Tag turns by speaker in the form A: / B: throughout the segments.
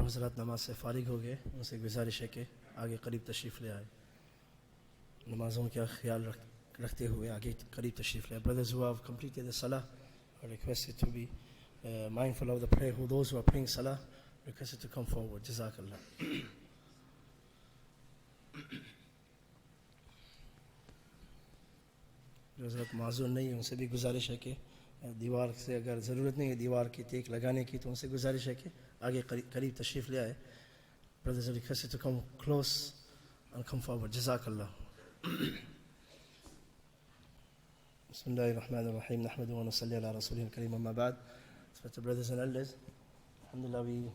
A: हज़रात नमाज से फारिग हो गए, उनसे गुजारिश है कि आगे करीब तशरीफ़ ले आए। नमाज़ों का ख्याल रखते हुए आगे करीब तशरीफ़ ले आए। Brothers who have completed the salah are requested to be mindful of the prayer. Who those who are praying salah requested to come forward. Jazakallah. जो हज़रत माज़ूर नहीं है उनसे भी गुजारिश है कि दीवार से अगर ज़रूरत नहीं है दीवार की टेक लगाने की तो उनसे गुजारिश है कि आगे करीब तशरीफ़ ले आए. Brothers are requested to come close and come forward. Jazakallah. Bismillahirrahmanirrahim. Nahmadu wa nusalli ala rasulihil kareem amma ba'd. Respected brothers and elders, alhamdulillah, we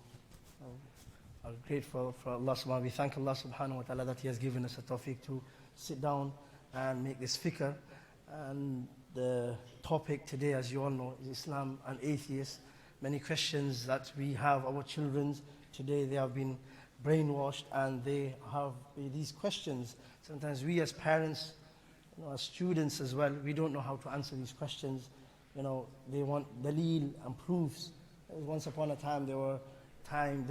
A: are grateful for Allah subhanahu wa ta'ala. We thank Allah subhanahu wa ta'ala that He has given us a tawfiq to sit down and make this fikr. And the topic today, as you all know, is Islam and atheists. Many questions that we have, our children today, they have been brainwashed and they have these questions. Sometimes we as parents, as students as well, we don't know how to answer these questions. They want dalil and proofs. Once upon a time, there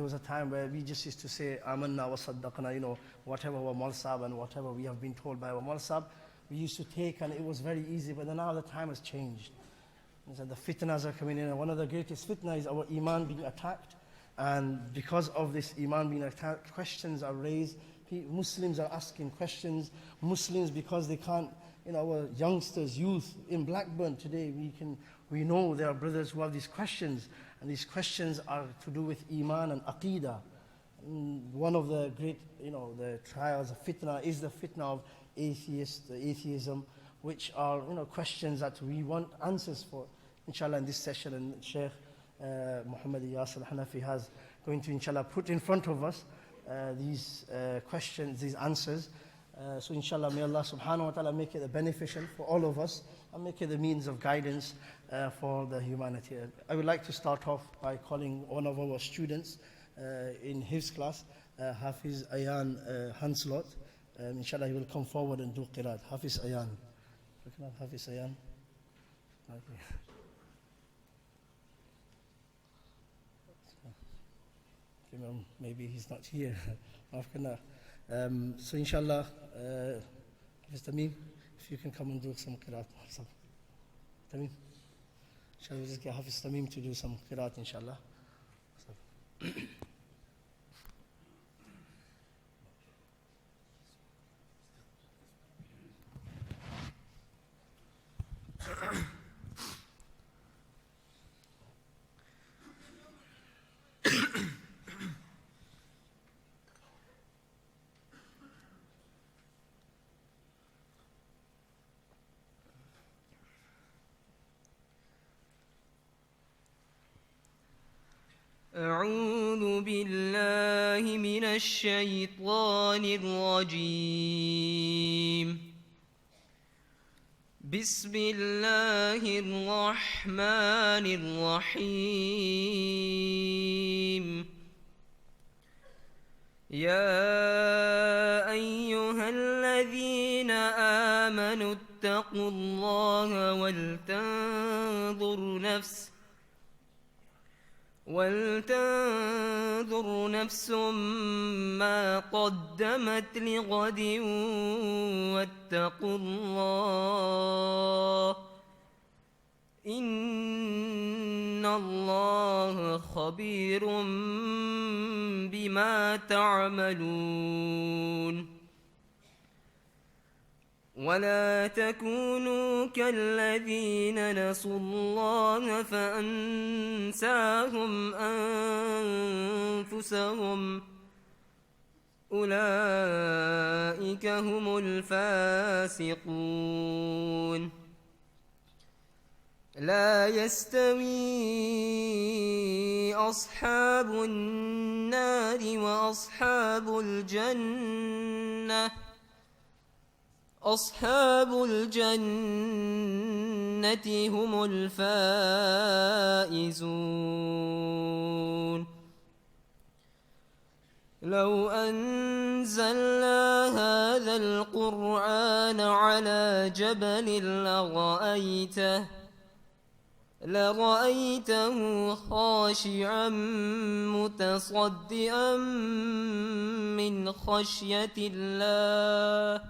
A: was a time where we just used to say, Amanna wa saddaqna, whatever our Maulsab and whatever we have been told by our Maulsab, we used to take, and it was very easy. But now the time has changed. The fitnas are coming in, and one of the greatest fitna is our iman being attacked. And because of this iman being attacked, questions are raised. Muslims are asking questions. Muslims, because they can't, our youngsters, youth in Blackburn today, we know there are brothers who have these questions, and these questions are to do with iman and aqidah. One of the great, the trials of fitna is the fitna of atheism, which are, questions that we want answers for. Inshallah, in this session, and Sheikh Muhammad Yasir Hanafi has going to, inshallah, put in front of us these questions, these answers. So inshallah, may Allah subhanahu wa ta'ala make it beneficial for all of us and make it the means of guidance for the humanity. I would like to start off by calling one of our students in his class, Hafiz Ayan Hanslot. Inshallah, he will come forward and do qiraat. Hafiz Ayan. Hafiz Ayan. Maybe he's not here. So inshallah, Mr. Tamim, if you can come and do some qiraat. Tamim. Inshallah, we'll just get Hafiz Tamim to do some qiraat, inshallah.
B: أعوذ بالله من الشيطان الرجيم. بسم الله الرحمن الرحيم. يا أيها الذين آمنوا اتقوا الله ولتنظر نفس ما قدمت لغد واتقوا الله إن الله خبير بما تعملون. ولا تكونوا كالذين نسوا الله فأنساهم أنفسهم أولئك هم الفاسقون. لا يستوي أصحاب النار وأصحاب الجنة أصحاب الجنة هم الفائزون. لو أنزلنا هذا القرآن على جبل لرأيته خاشعا متصدئا من خشية الله.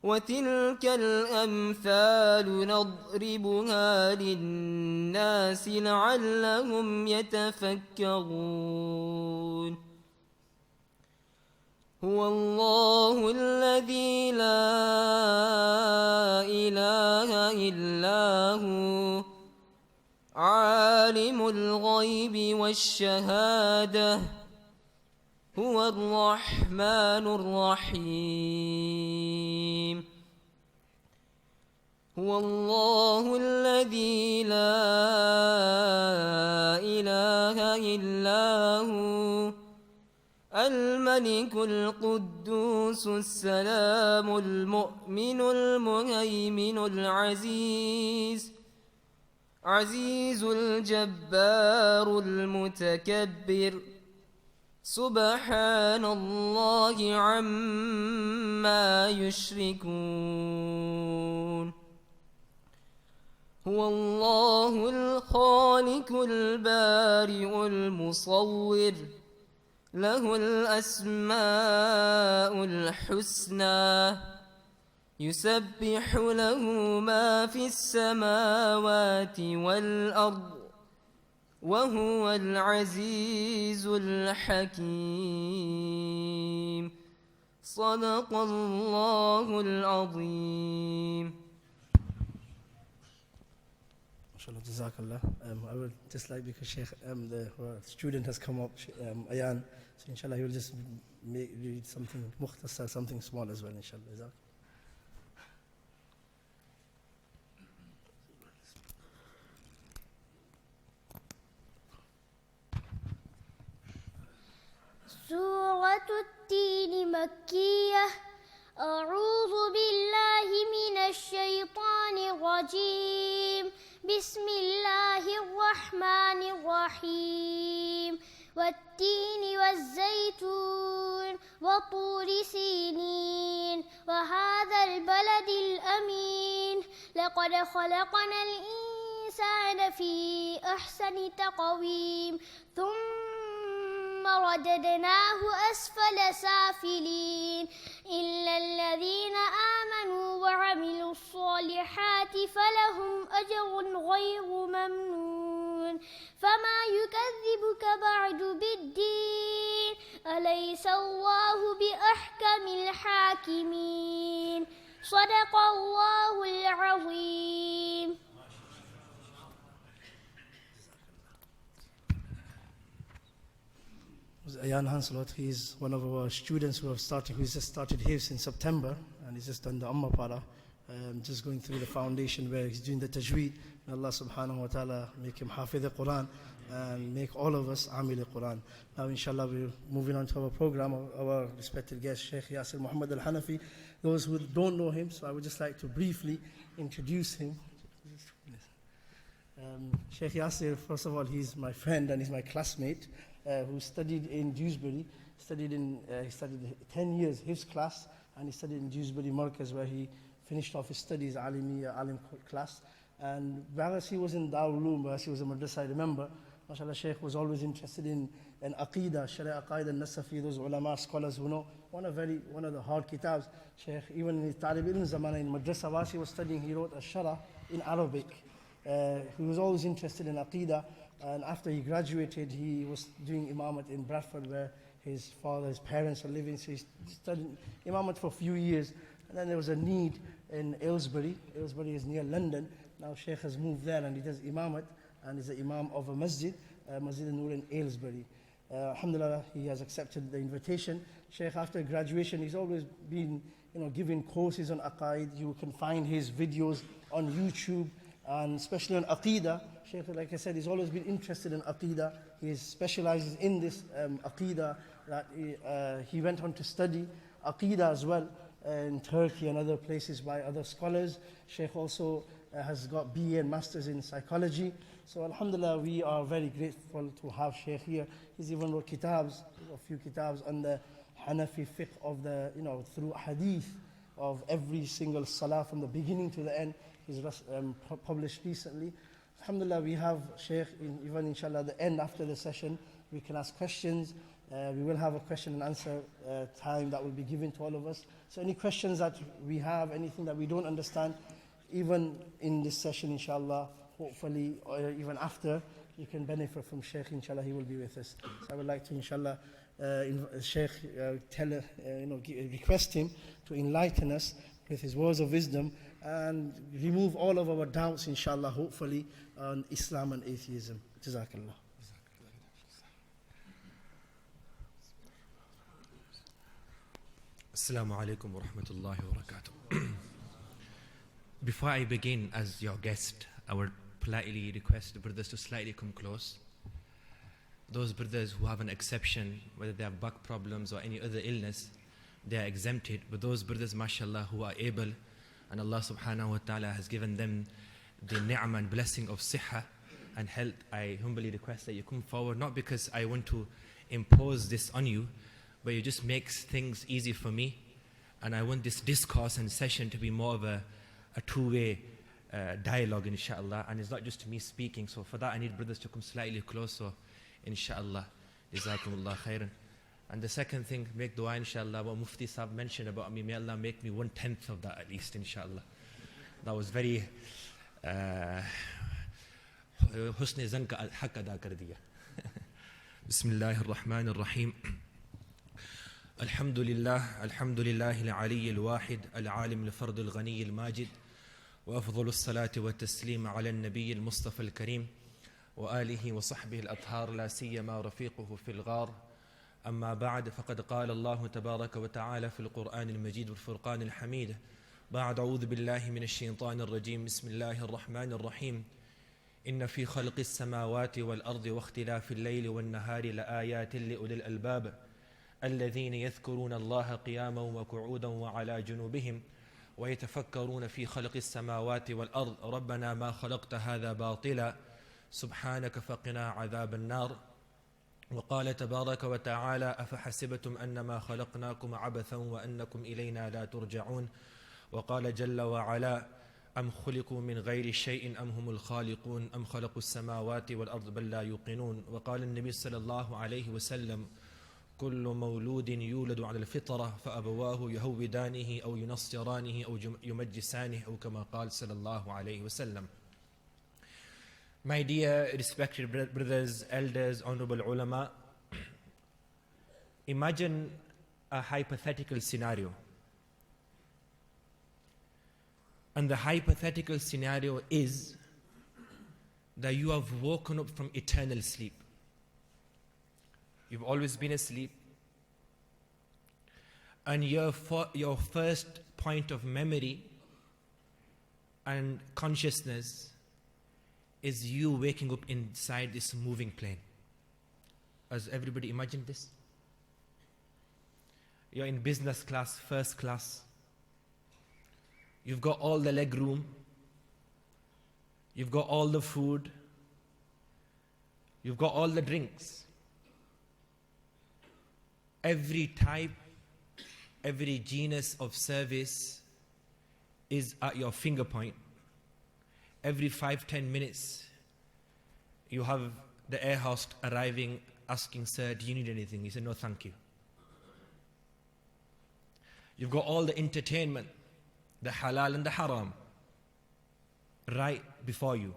B: وتلك الأمثال نضربها للناس لعلهم يتفكرون. هو الله الذي لا إله إلا هو عالم الغيب والشهادة هو الرحمن الرحيم. هو الله الذي لا إله إلا هو الملك القدوس السلام المؤمن المهيمن عزيز الجبار المتكبر سبحان الله عما يشركون. هو الله الخالق البارئ المصور له الأسماء الحسنى يسبح له ما في السماوات والأرض وهو العزيز الحكيم. صدق الله العظيم.
A: MashaAllah, Jazakallah. I would just like, because Sheikh, the student has come up, Ayan, so inshallah he will just read something mukhtasar, something small as well, inshallah.
C: سورة التين مكية. أعوذ بالله من الشيطان الرجيم. بسم الله الرحمن الرحيم. والتين والزيتون وطور سينين وهذا البلد الأمين. لقد خلقنا الإنسان في أحسن تقويم ثم رددناه أسفل سافلين إلا الذين آمنوا وعملوا الصالحات فلهم أجر غير ممنون. فما يكذبك بعد بالدين أليس الله بأحكم الحاكمين. صدق الله العظيم.
A: Ayan Hanslot, he's one of our students who's just started Hifz in September, and he's just done the Amma Para, just going through the foundation where he's doing the Tajweed. May Allah subhanahu wa ta'ala make him Hafidh al-Quran and make all of us Amil al-Quran. Now inshallah we're moving on to our program, our respected guest Sheikh Yasir Muhammad al-Hanafi. Those who don't know him, so I would just like to briefly introduce him. Sheikh Yasir, first of all, he's my friend and he's my classmate. Who studied in Dewsbury, he studied 10 years Hifz class, and he studied in Dewsbury Markaz where he finished off his studies, Alim class. And whereas he was in Darul Uloom, whereas he was a madrasa, I remember, mashallah, Shaykh was always interested in Aqidah, Sharia Aqaid al-Nasafi, those ulama, scholars who know, one of the hard kitabs. Shaykh, even in his Talib Ilm Zamana in madrasa, whilst he was studying, he wrote a Shara in Arabic. He was always interested in Aqidah. And after he graduated, he was doing Imamat in Bradford, where his parents are living. So he studied Imamat for a few years. And then there was a need in Aylesbury. Aylesbury is near London. Now Sheikh has moved there and he does Imamat, and is the Imam of a masjid, Masjid al-Nur in Aylesbury. Alhamdulillah, he has accepted the invitation. Sheikh, after graduation, he's always been giving courses on Aqaid. You can find his videos on YouTube, and especially on Aqidah. Shaykh, like I said, he's always been interested in Aqidah. He specializes in this Aqidah. That he went on to study Aqidah as well in Turkey and other places by other scholars. Shaykh also has got BA and Masters in Psychology. So Alhamdulillah, we are very grateful to have Shaykh here. He's even wrote kitabs, a few kitabs on the Hanafi fiqh of the, through hadith of every single salah from the beginning to the end. published recently. Alhamdulillah, we have Shaykh, even inshallah at the end after the session, we can ask questions. We will have a question and answer time that will be given to all of us. So any questions that we have, anything that we don't understand, even in this session inshallah, hopefully, or even after, you can benefit from Shaykh, inshallah, he will be with us. So I would like to inshallah, Shaykh request him to enlighten us with his words of wisdom and remove all of our doubts inshallah, hopefully, on Islam and atheism. Jazakallah.
D: Assalamu alaikum wa rahmatullahi wa barakatuh. Before I begin, as your guest, I would politely request the brothers to slightly come close. Those brothers who have an exception, whether they have back problems or any other illness, they are exempted. But those brothers, mashallah, who are able, and Allah subhanahu wa ta'ala has given them the ni'mah and blessing of siha and health, I humbly request that you come forward, not because I want to impose this on you, but it just makes things easy for me. And I want this discourse and session to be more of a two-way dialogue, inshallah. And it's not just me speaking. So for that, I need brothers to come slightly closer, inshallah. Jazakumullah khairan. And the second thing, make dua, inshallah. What Mufti Sahib mentioned about me, may Allah make me 1/10 of that at least, inshallah. That was very husn zan ka haq ada kar diya. Bismillahir Rahmanir Rahim. الحمد لله العلي الواحد العالم الفرد الغني الماجد وأفضل الصلاة والتسليم على النبي المصطفى الكريم وآله وصحبه الأطهار لا سيما رفيقه في الغار. أما بعد، فقد قال الله تبارك وتعالى في القرآن المجيد والفرقان الحميد بعد أعوذ بالله من الشيطان الرجيم بسم الله الرحمن الرحيم إن في خلق السماوات والأرض واختلاف الليل والنهار لآيات لأولي الألباب الذين يذكرون الله قياما وقعودا وعلى جنوبهم ويتفكرون في خلق السماوات والأرض ربنا ما خلقت هذا باطلا سبحانك فقنا عذاب النار. وقال تبارك وتعالى أفحسبتم أنما خلقناكم عبثا وأنكم إلينا لا ترجعون. وقال جل وعلا أم خلقوا من غير شيء أم هم الخالقون أم خلقوا السماوات والأرض بل لا يوقنون. وقال النبي صلى الله عليه وسلم كل مولود يولد على الفطرة فأبواه يهودانه أو ينصرانه أو يمجسانه أو كما قال صلى الله عليه وسلم. My dear respected brothers, elders, honorable ulama, imagine a hypothetical scenario. And the hypothetical scenario is that you have woken up from eternal sleep. You've always been asleep. And your first point of memory and consciousness is you waking up inside this moving plane. Has everybody imagined this? You're in business class, first class. You've got all the leg room. You've got all the food. You've got all the drinks. Every type, every genus of service is at your finger point. Every 5-10 minutes, you have the air host arriving, asking, sir, do you need anything? You say, no, thank you. You've got all the entertainment, the halal and the haram, right before you.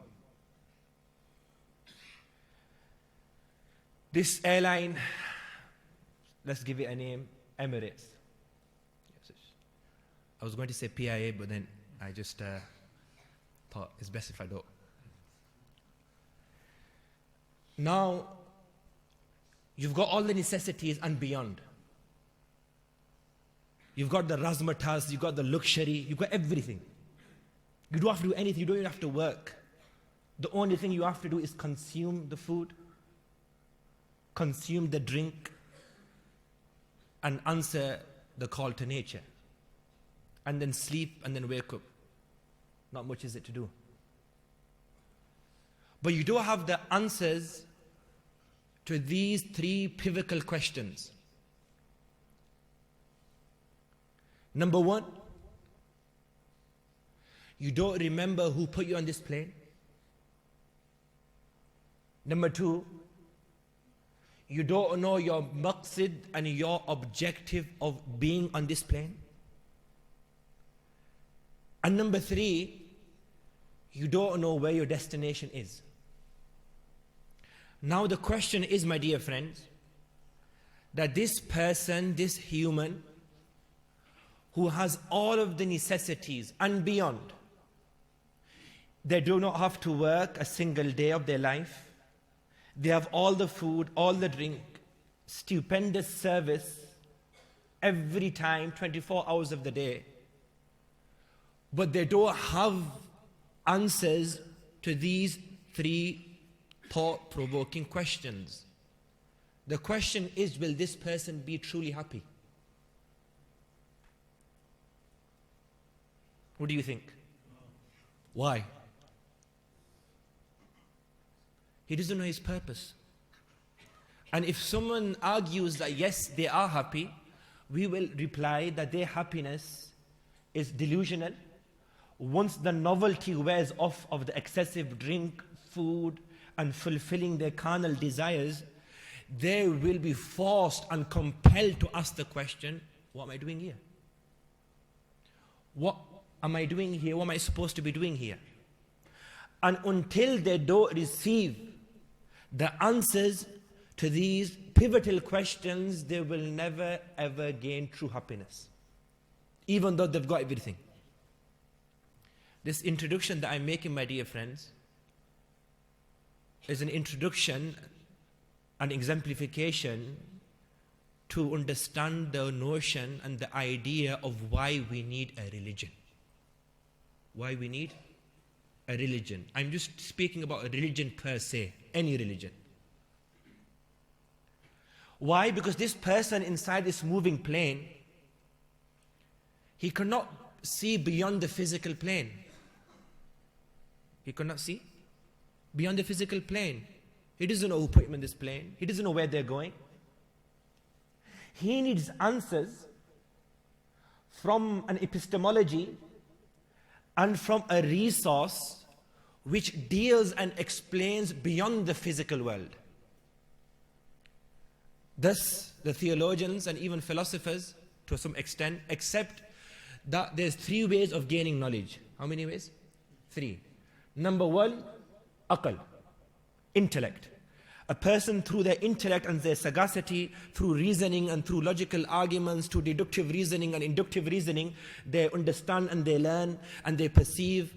D: This airline, let's give it a name, Emirates. I was going to say PIA, but then I just thought it's best if I don't. Now, you've got all the necessities and beyond. You've got the razzmatazz, you've got the luxury, you've got everything. You don't have to do anything, you don't even have to work. The only thing you have to do is consume the food, consume the drink, and answer the call to nature. And then sleep and then wake up. Not much is it to do. But you do have the answers to these three pivotal questions. Number one, You don't remember who put you on this plane. Number two, you don't know your maqsid and your objective of being on this plane. And number three, you don't know where your destination is. Now the question is, my dear friends, that this person, this human, who has all of the necessities and beyond, they do not have to work a single day of their life. They have all the food, all the drink, stupendous service every time, 24 hours of the day. But they don't have answers to these three thought-provoking questions. The question is, will this person be truly happy? What do you think? Why? He doesn't know his purpose. And if someone argues that yes, they are happy, we will reply that their happiness is delusional. Once the novelty wears off of the excessive drink, food, and fulfilling their carnal desires, they will be forced and compelled to ask the question, what am I doing here? What am I doing here? What am I supposed to be doing here? And until they don't receive the answers to these pivotal questions, they will never ever gain true happiness, even though they've got everything. This introduction that I'm making, my dear friends, is an introduction, an exemplification to understand the notion and the idea of why we need a religion. Why we need a religion. I'm just speaking about a religion per se, any religion. Why? Because this person inside this moving plane, he cannot see beyond the physical plane. He cannot see beyond the physical plane. He doesn't know who put him in this plane. He doesn't know where they're going. He needs answers from an epistemology and from a resource which deals and explains beyond the physical world. Thus, the theologians and even philosophers, to some extent, accept that there's three ways of gaining knowledge. How many ways? Three. Number one, aql, intellect. A person, through their intellect and their sagacity, through reasoning and through logical arguments, through deductive reasoning and inductive reasoning, they understand and they learn and they perceive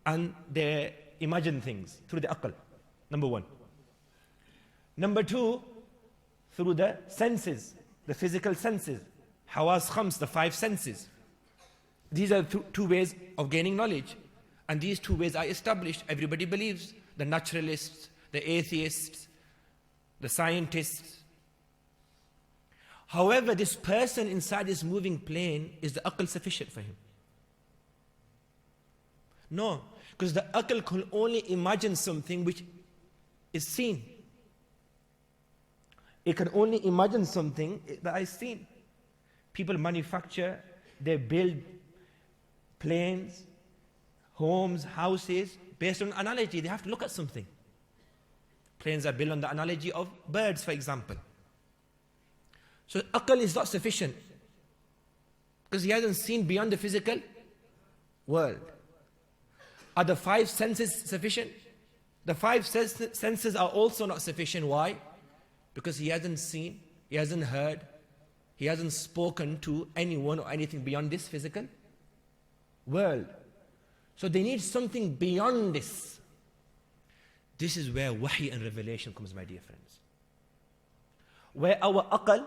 D: and they imagine things through the aql. Number one. Number two, through the senses, the physical senses. Hawas khams, the five senses. These are two ways of gaining knowledge. And these two ways are established. Everybody believes. The naturalists, the atheists, the scientists. However, this person inside this moving plane, is the aql sufficient for him? No, because the aql can only imagine something which is seen. It can only imagine something that is seen. People manufacture, they build planes, homes, houses, based on analogy. They have to look at something. Planes are built on the analogy of birds, for example. So aql is not sufficient, because he hasn't seen beyond the physical world. Are the five senses sufficient? The five senses are also not sufficient. Why? Because he hasn't seen, he hasn't heard, he hasn't spoken to anyone or anything beyond this physical world. So they need something beyond this. This is where wahy and revelation comes, my dear friends. Where our aql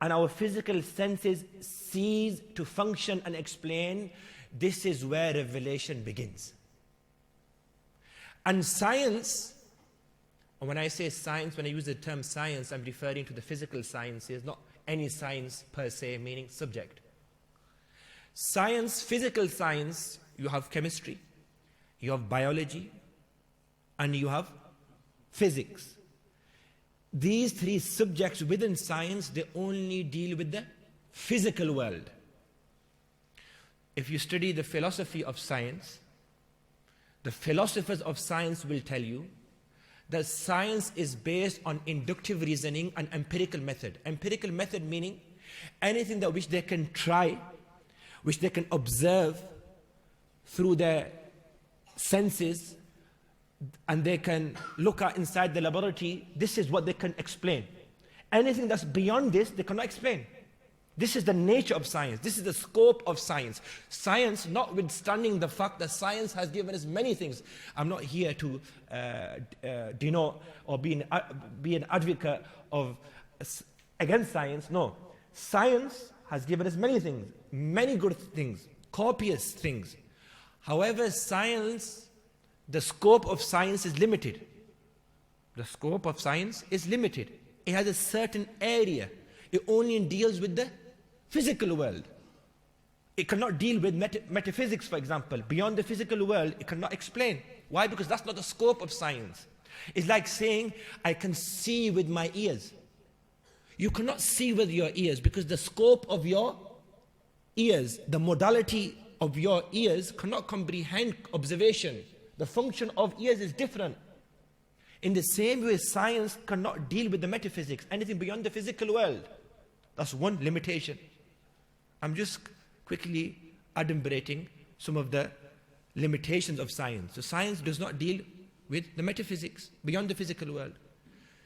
D: and our physical senses cease to function and explain, this is where revelation begins. And science, and when I say science, when I use the term science, I'm referring to the physical sciences, not any science per se, meaning subject. Science, physical science, you have chemistry, you have biology, and you have physics. These three subjects within science, they only deal with the physical world. if you study the philosophy of science, the philosophers of science will tell you that science is based on inductive reasoning and empirical method. Empirical method meaning anything that which they can try, which they can observe through their senses, and they can look at inside the laboratory, this is what they can explain. Anything that's beyond this, they cannot explain. This is the nature of science. This is the scope of science. Science, notwithstanding the fact that science has given us many things. I'm not here to denote or be an advocate of against science. No. Science has given us many things, many good things, copious things. However, science, the scope of science is limited. The scope of science is limited. It has a certain area. It only deals with the physical world. It cannot deal with metaphysics, for example. Beyond the physical world, it cannot explain. Why? Because that's not the scope of science. It's like saying, I can see with my ears. You cannot see with your ears because the scope of your ears, the modality of your ears cannot comprehend observation. The function of ears is different. In the same way, science cannot deal with the metaphysics, anything beyond the physical world. That's one limitation. I'm just quickly adumbrating some of the limitations of science. So science does not deal with the metaphysics beyond the physical world.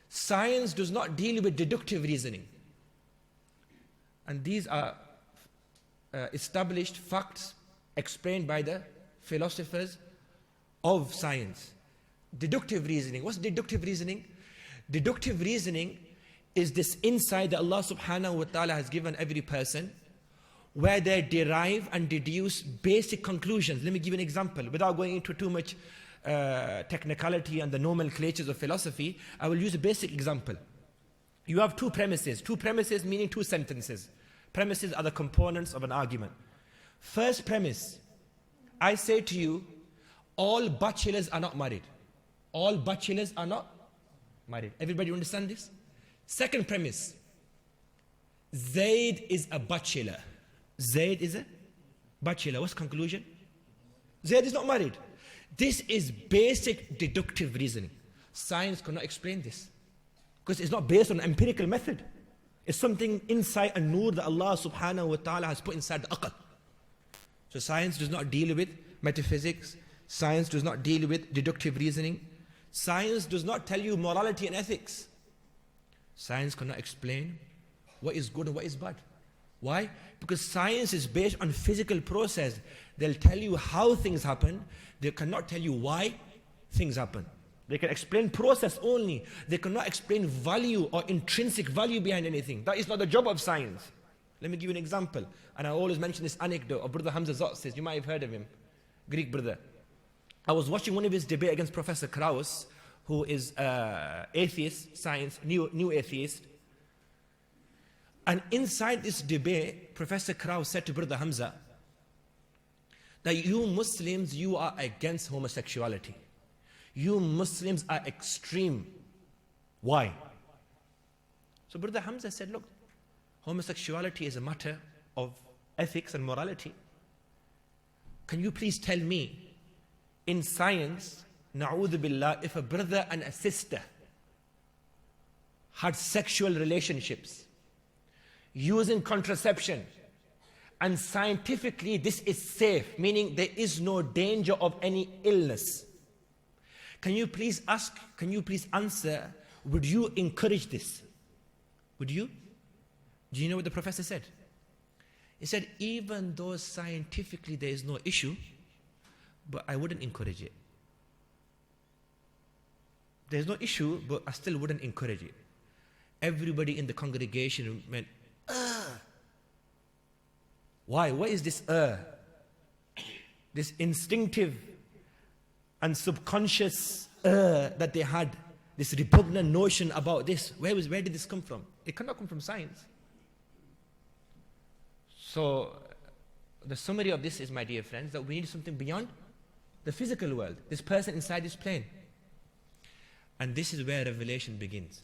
D: Science does not deal with deductive reasoning. And these are established facts explained by the philosophers of science. Deductive reasoning. What's deductive reasoning? Deductive reasoning is this insight that Allah subhanahu wa ta'ala has given every person, where they derive and deduce basic conclusions. Let me give you an example. Without going into too much technicality and the nomenclatures of philosophy, I will use a basic example. You have two premises. Two premises meaning two sentences. Premises are the components of an argument. First premise, I say to you, all bachelors are not married. All bachelors are not married. Everybody understand this? Second premise, Zaid is a bachelor. Zaid is a bachelor. What's the conclusion? Zaid is not married. This is basic deductive reasoning. Science cannot explain this because it's not based on an empirical method. It's something inside a nur that Allah subhanahu wa ta'ala has put inside the aql. So science does not deal with metaphysics. Science does not deal with deductive reasoning. Science does not tell you morality and ethics. Science cannot explain what is good and what is bad. Why? Because science is based on physical process. They'll tell you how things happen. They cannot tell you why things happen. They can explain process only. They cannot explain value or intrinsic value behind anything. That is not the job of science. Let me give you an example. And I always mention this anecdote of Brother Hamza Zotzis. You might have heard of him. Greek brother. I was watching one of his debate against Professor Krauss, who is atheist, science, new atheist. And inside this debate, Professor Krauss said to Brother Hamza that you Muslims, you are against homosexuality. You Muslims are extreme. Why? So Brother Hamza said, look, homosexuality is a matter of ethics and morality. Can you please tell me, in science, na'udhu billah, if a brother and a sister had sexual relationships using contraception, and scientifically this is safe, meaning there is no danger of any illness, can you please answer, would you encourage this? Would you? Do you know what the professor said? He said, even though scientifically there is no issue, but I wouldn't encourage it. There's no issue, but I still wouldn't encourage it. Everybody in the congregation went, Why? What is this This instinctive and subconscious that they had, this repugnant notion about this. Where did this come from? It cannot come from science. So, the summary of this is, my dear friends, that we need something beyond the physical world. This person inside this plane. And this is where revelation begins.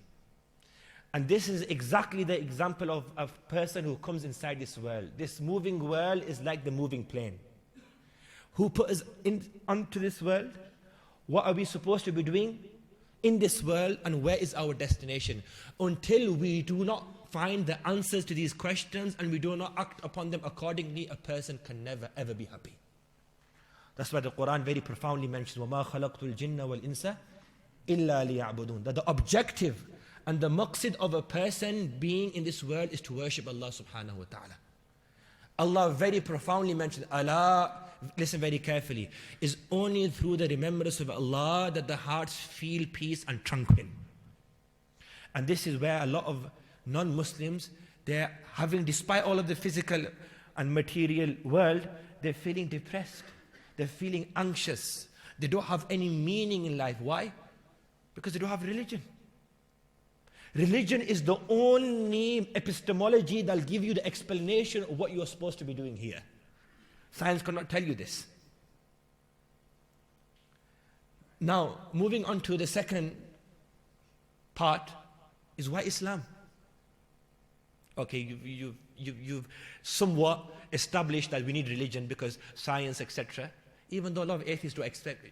D: And this is exactly the example of a person who comes inside this world. This moving world is like the moving plane. Who put us onto this world? What are we supposed to be doing in this world, and where is our destination? Until we do not find the answers to these questions and we do not act upon them accordingly, a person can never ever be happy. That's why the Quran very profoundly mentions وَمَا خَلَقْتُ الْجِنَّ وَالْإِنسَ إِلَّا لِيَعْبُدُونَ. That the objective and the maqsid of a person being in this world is to worship Allah subhanahu wa ta'ala. Allah very profoundly mentioned, Allah, listen very carefully, is only through the remembrance of Allah that the hearts feel peace and tranquil. And this is where a lot of non-Muslims, they're having, despite all of the physical and material world, they're feeling depressed. They're feeling anxious. They don't have any meaning in life. Why? Because they don't have religion. Religion is the only epistemology that'll give you the explanation of what you're supposed to be doing here. Science cannot tell you this. Now, moving on to the second part is why Islam? Okay, you've somewhat established that we need religion because science, etc. Even though a lot of atheists don't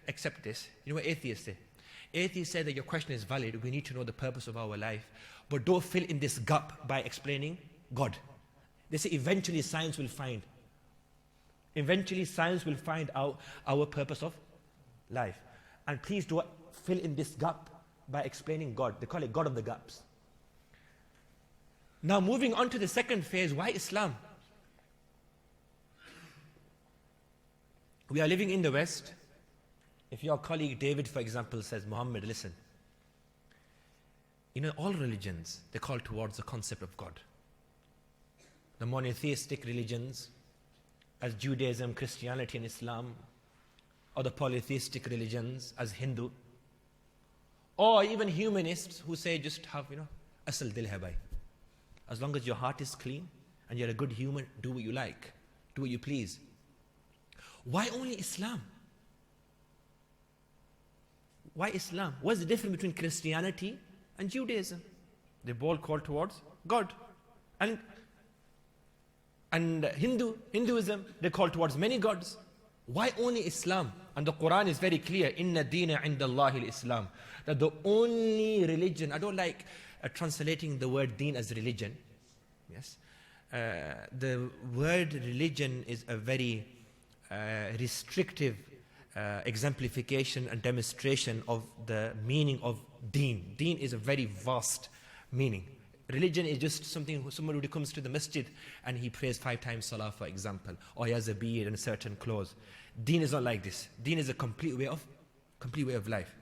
D: accept this. You know what atheists say? Atheists say that your question is valid, we need to know the purpose of our life, but don't fill in this gap by explaining God. They say eventually science will find out our purpose of life. And please don't fill in this gap by explaining God. They call it God of the gaps. Now moving on to the second phase, why Islam? We are living in the West. If your colleague David, for example, says, Muhammad, listen, all religions, they call towards the concept of God. The monotheistic religions, as Judaism, Christianity, and Islam, or the polytheistic religions, as Hindu, or even humanists who say, just have, asal dil hai bhai. As long as your heart is clean and you're a good human, do what you like, do what you please. Why only Islam? Why Islam? What's the difference between Christianity and Judaism? They both call towards God. And Hinduism, they call towards many gods. Why only Islam? And the Quran is very clear, Inna deena inda Allahi al-Islam. That the only religion, I don't like translating the word deen as religion. Yes. The word religion is a very restrictive exemplification and demonstration of the meaning of deen. Deen is a very vast meaning. Religion is just somebody who comes to the masjid and he prays 5 times salah, for example, or he has a beard and certain clothes. Deen is not like this. Deen is a complete way of life.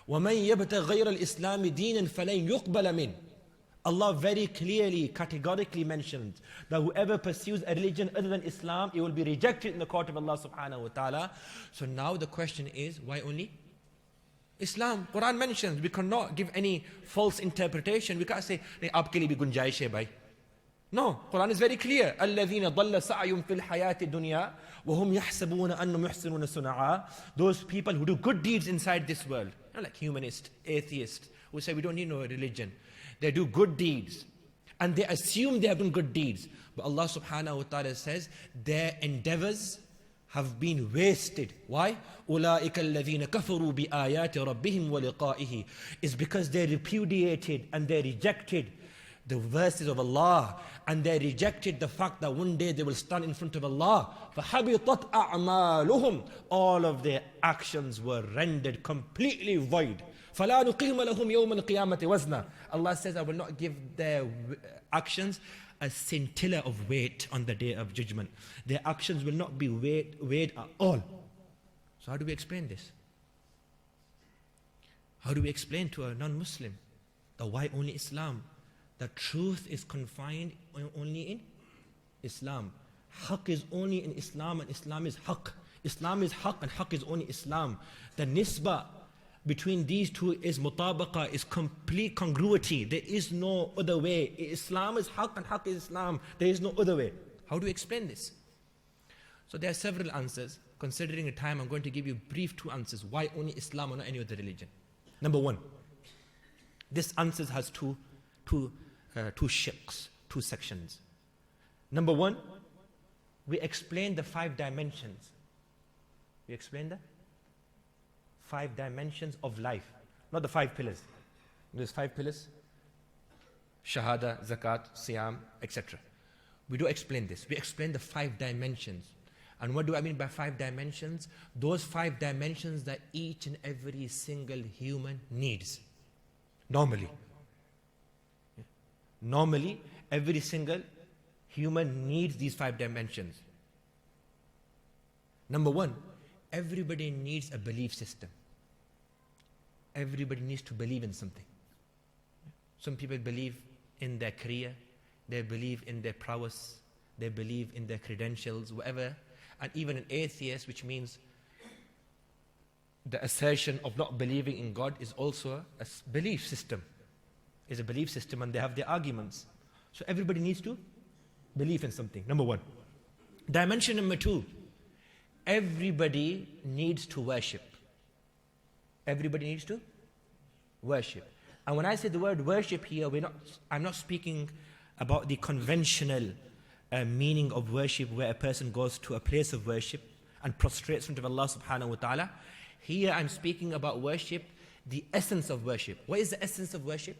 D: وَمَنْ يَبْتَغْ غَيْرَ الْإِسْلَامِ دِينًا فَلَنْ يُقْبَلَ مِنْ. Allah very clearly, categorically mentioned that whoever pursues a religion other than Islam, it will be rejected in the court of Allah subhanahu wa ta'ala. So now the question is, why only Islam? Quran mentions, we cannot give any false interpretation. We can't say, aapke liye bhi gunjaish hai bhai. No, Quran is very clear. الَّذِينَ ضَلَّ سَعْيُمْ فِي الْحَيَاةِ الدُّنْيَا وَهُمْ يَحْسَبُونَ أَنَّهُمْ يُحْسِنُونَ صُنْعًا. Those people who do good deeds inside this world, like humanists, atheists, who say we don't need no religion. They do good deeds. And they assume they have done good deeds. But Allah subhanahu wa ta'ala says, their endeavors have been wasted. Why? أُولَٰئِكَ الَّذِينَ كَفَرُوا بِآيَاتِ رَبِّهِمْ وَلِقَائِهِ. It's because they repudiated and they rejected the verses of Allah, and they rejected the fact that one day they will stand in front of Allah. فَحَبِطَتْ أَعْمَالُهُمْ. All of their actions were rendered completely void. فَلَا نُقِيمَ لَهُمْ يَوْمَ الْقِيَامَةِ وَزْنًا. Allah says, I will not give their actions a scintilla of weight on the day of judgment. Their actions will not be weighed at all. So how do we explain this? How do we explain to a non-Muslim that why only Islam? That truth is confined only in Islam. Haqq is only in Islam, and Islam is haqq. Islam is haqq and haqq is only Islam. The nisbah between these two is mutabaqa, is complete congruity. There is no other way. Islam is haqq and haqq is Islam. There is no other way. How do we explain this? So there are several answers. Considering the time, I'm going to give you brief 2 answers. Why only Islam or not any other religion? Number 1, this answer has 2 shiqs, two sections. Number one, we explain the 5 dimensions. We explain the 5 dimensions of life, not the 5 pillars. There's 5 pillars: Shahada, Zakat, Siyam, etc. We do explain this. We explain the 5 dimensions. And what do I mean by 5 dimensions? Those 5 dimensions that each and every single human needs. Normally. Normally, every single human needs these 5 dimensions. Number one, everybody needs a belief system. Everybody needs to believe in something. Some people believe in their career, they believe in their prowess, they believe in their credentials, whatever. And even an atheist, which means the assertion of not believing in God, is also a belief system. Is a belief system, and they have their arguments. So everybody needs to believe in something. Number one. Dimension number 2. Everybody needs to worship. Everybody needs to worship. And when I say the word worship here, I'm not speaking about the conventional meaning of worship, where a person goes to a place of worship and prostrates in front of Allah subhanahu wa ta'ala. Here I'm speaking about worship, the essence of worship. What is the essence of worship?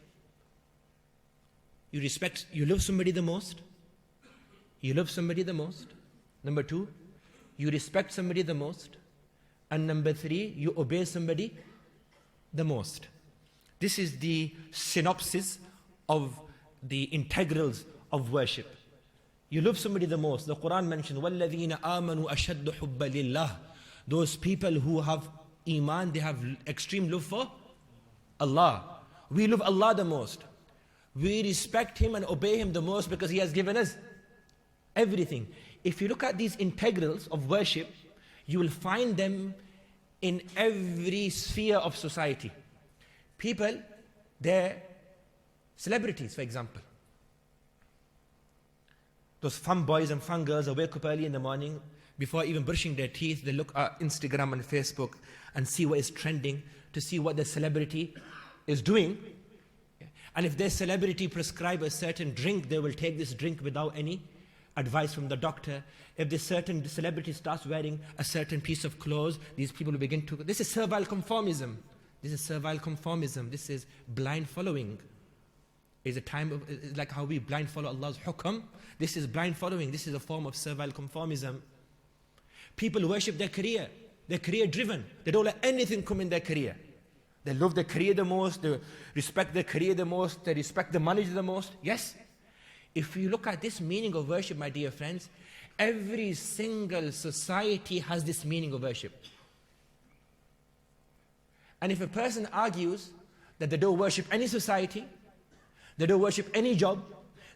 D: You love somebody the most. You love somebody the most. Number 2, you respect somebody the most. And number 3, you obey somebody the most. This is the synopsis of the integrals of worship. You love somebody the most. The Quran mentions, وَالَّذِينَ آمَنُوا أَشَدُّ حُبَّ لِلَّهِ. Those people who have iman, they have extreme love for Allah. We love Allah the most. We respect Him and obey Him the most because He has given us everything. If you look at these integrals of worship, you will find them in every sphere of society. People, they're celebrities, for example. Those fun boys and fun girls that wake up early in the morning, before even brushing their teeth, they look at Instagram and Facebook and see what is trending, to see what the celebrity is doing. And if their celebrity prescribe a certain drink, they will take this drink without any advice from the doctor. If this certain celebrity starts wearing a certain piece of clothes, these people will begin to... This is servile conformism. This is servile conformism. This is blind following. Is a time of, like how we blind follow Allah's hukam. This is blind following. This is a form of servile conformism. People worship their career. They're career driven. They don't let anything come in their career. They love their career the most. They respect their career the most. They respect the manager the most. Yes. If you look at this meaning of worship, my dear friends, every single society has this meaning of worship. And if a person argues that they don't worship any society, they don't worship any job,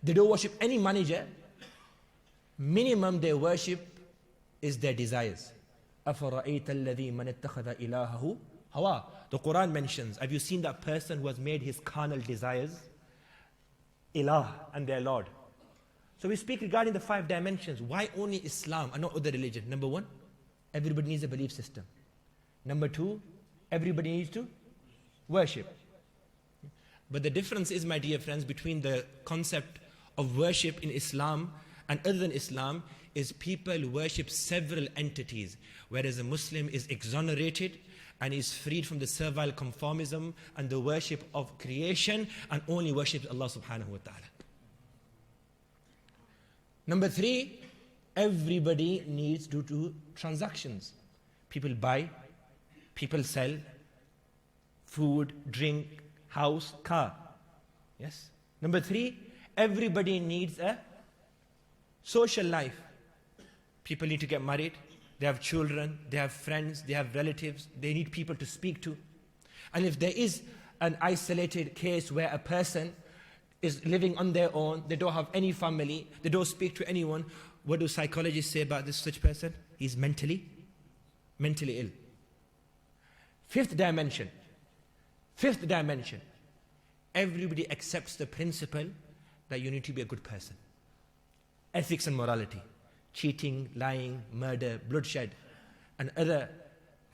D: they don't worship any manager, minimum their worship is their desires. أَفَرَأَيْتَ الَّذِي مَنِ اتَّخَذَ إِلَهَهُ هَوَى. The Quran mentions, have you seen that person who has made his carnal desires ilah and their Lord? So we speak regarding the 5 dimensions. Why only Islam and not other religion? Number 1, everybody needs a belief system. Number 2, everybody needs to worship. But the difference is, my dear friends, between the concept of worship in Islam and other than Islam is people worship several entities, whereas a Muslim is exonerated and is freed from the servile conformism and the worship of creation and only worships Allah subhanahu wa ta'ala. Number 3, everybody needs to do transactions. People buy, people sell, food, drink, house, car. Yes. Number 3, everybody needs a social life. People need to get married, they have children, they have friends, they have relatives, they need people to speak to. And if there is an isolated case where a person is living on their own, they don't have any family, they don't speak to anyone, what do psychologists say about this such person? He's mentally ill. Fifth dimension. Everybody accepts the principle that you need to be a good person. Ethics and morality. Cheating, lying, murder, bloodshed, and other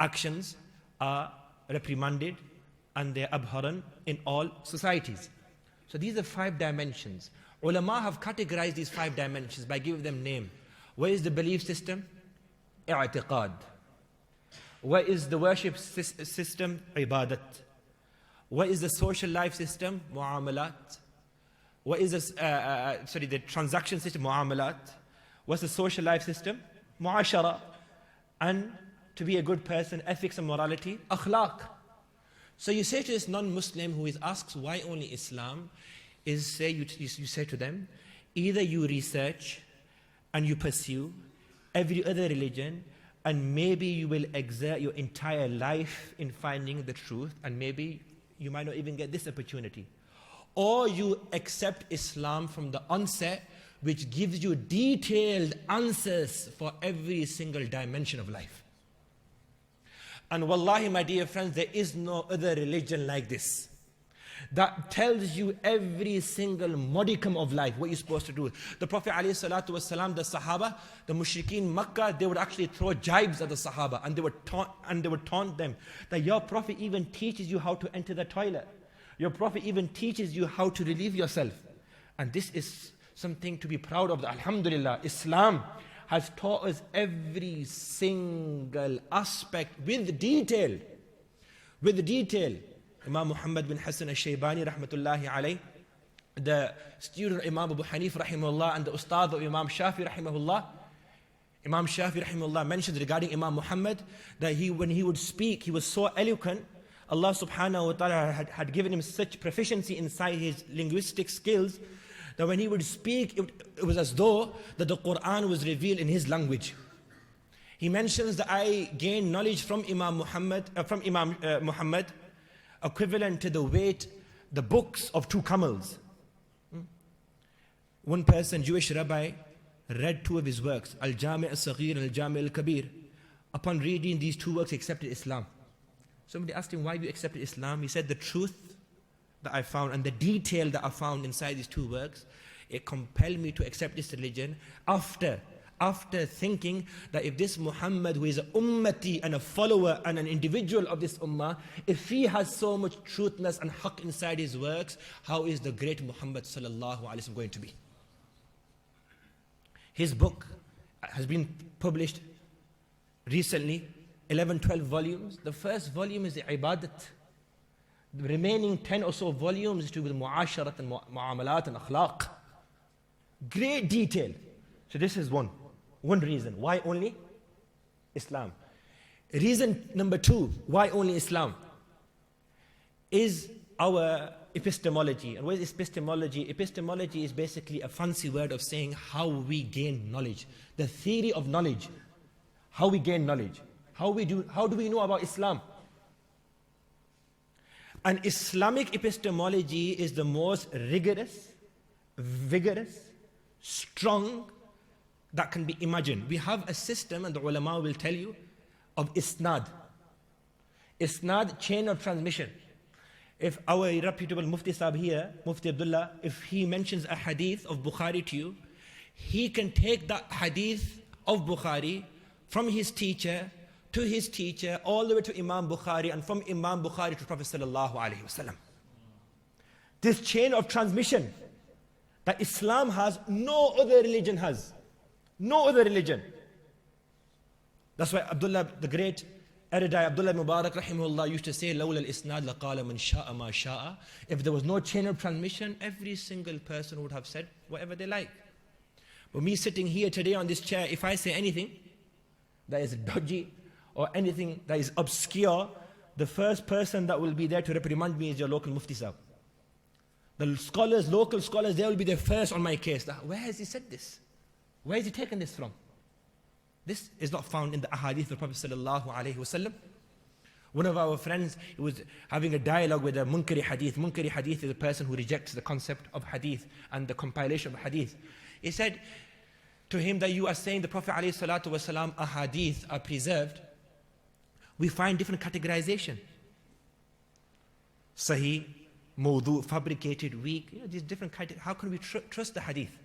D: actions are reprimanded and they are abhorrent in all societies. So these are 5 dimensions. Ulama have categorized these 5 dimensions by giving them name. What is the belief system? I'tiqad. What is the worship system? Ibadat. What is the social life system? Muamalat. What is the transaction system? Muamalat. What's the social life system? Muashara. And to be a good person, ethics and morality, akhlaq. So you say to this non-Muslim who asks why only Islam, you say to them, either you research and you pursue every other religion, and maybe you will exert your entire life in finding the truth, and maybe you might not even get this opportunity. Or you accept Islam from the onset, which gives you detailed answers for every single dimension of life. And wallahi, my dear friends, there is no other religion like this, that tells you every single modicum of life, what you're supposed to do. The Prophet ﷺ, the Sahaba, the Mushrikeen Makkah, they would actually throw jibes at the Sahaba, and they would taunt them that your Prophet even teaches you how to enter the toilet. Your Prophet even teaches you how to relieve yourself. And this is something to be proud of. Alhamdulillah, Islam has taught us every single aspect with detail. With detail. Imam Muhammad bin Hassan al-Shaybani rahmatullahi alayh, the student of Imam Abu Hanif rahimahullah and the ustad of Imam Shafi rahimahullah, Imam Shafi rahimahullah mentions regarding Imam Muhammad that when he would speak, he was so eloquent. Allah subhanahu wa ta'ala had given him such proficiency inside his linguistic skills that when he would speak, it was as though that the Quran was revealed in his language. He mentions that I gained knowledge from Imam Muhammad, equivalent to the weight, the books of 2 camels. One person, Jewish rabbi, read 2 of his works, Al-Jami' al-Saghir and Al-Jami' al-Kabir. Upon reading these 2 works, he accepted Islam. Somebody asked him, why have you accepted Islam? He said, the truth that I found and the detail that I found inside these 2 works, it compelled me to accept this religion after thinking that if this Muhammad, who is an ummati and a follower and an individual of this ummah, if he has so much truthness and haqq inside his works, how is the great Muhammad sallallahu alaihi wasallam going to be? His book has been published recently, 11-12 volumes. The first volume is the ibadat. The remaining 10 or so volumes is to do with muasharat and muamalat and akhlaq. Great detail. So this is one reason. Why only Islam? Reason number 2, why only Islam, is our epistemology. And what is epistemology? Epistemology is basically a fancy word of saying how we gain knowledge. The theory of knowledge. How we gain knowledge. How do we know about Islam? And Islamic epistemology is the most rigorous, vigorous, strong that can be imagined. We have a system, and the ulama will tell you, of isnad. Isnad, chain of transmission. If our reputable Mufti Sahib here, Mufti Abdullah, if he mentions a hadith of Bukhari to you, he can take that hadith of Bukhari from his teacher to his teacher, all the way to Imam Bukhari, and from Imam Bukhari to Prophet sallallahu alaihi wasallam. This chain of transmission that Islam has, no other religion has. No other religion. That's why Abdullah, the great erudite Abdullah Mubarak rahimahullah used to say, لَوْلَا الْإِسْنَادِ لَقَالَ مَنْ شَاءَ مَا شَاءَ. If there was no chain of transmission, every single person would have said whatever they like. But me sitting here today on this chair, if I say anything that is dodgy or anything that is obscure, the first person that will be there to reprimand me is your local Mufti Sahib. The scholars, local scholars, they will be the first on my case. Where has he said this? Where has he taken this from? This is not found in the ahadith of the Prophet sallallahu alaihi wasallam. One of our friends was having a dialogue with a munkari hadith. Munkari hadith is a person who rejects the concept of hadith and the compilation of hadith. He said to him that you are saying the Prophet alayhi salatu wasalam ahadith are preserved. We find different categorization. Sahih, mawdu, fabricated, weak. These different how can we trust the hadith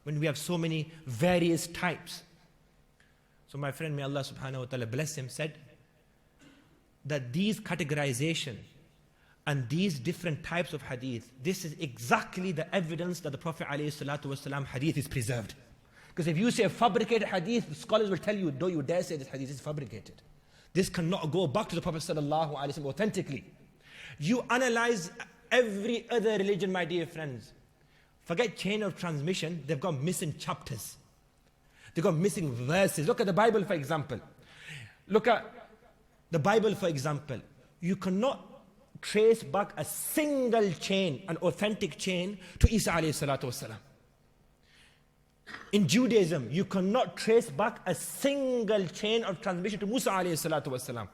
D: when we have so many various types? So my friend, may Allah subhanahu wa ta'ala bless him, said that these categorization and these different types of hadith, this is exactly the evidence that the Prophet ﷺ hadith is preserved. Because if you say a fabricated hadith, the scholars will tell you, don't you dare say this hadith is fabricated. This cannot go back to the Prophet ﷺ authentically. You analyze every other religion, my dear friends. Forget chain of transmission, they've got missing chapters. They've got missing verses. Look at the Bible, for example. Look at the Bible, for example. You cannot trace back a single chain, an authentic chain, to Isa alayhi salatu wasalam. In Judaism, you cannot trace back a single chain of transmission to Musa alayhi salatu wasalam.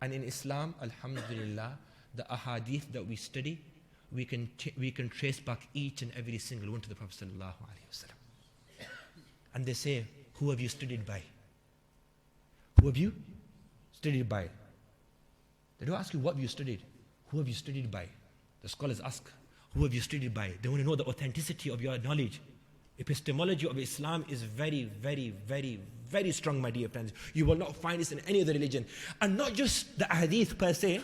D: And in Islam, alhamdulillah, the ahadith that we study, we can trace back each and every single one to the Prophet sallallahu alaihi wasallam. And they say, who have you studied by? Who have you studied by? They don't ask you what have you studied. Who have you studied by? The scholars ask, who have you studied by? They want to know the authenticity of your knowledge. Epistemology of Islam is very, very, very, very strong, my dear friends. You will not find this in any other religion. And not just the hadith per se.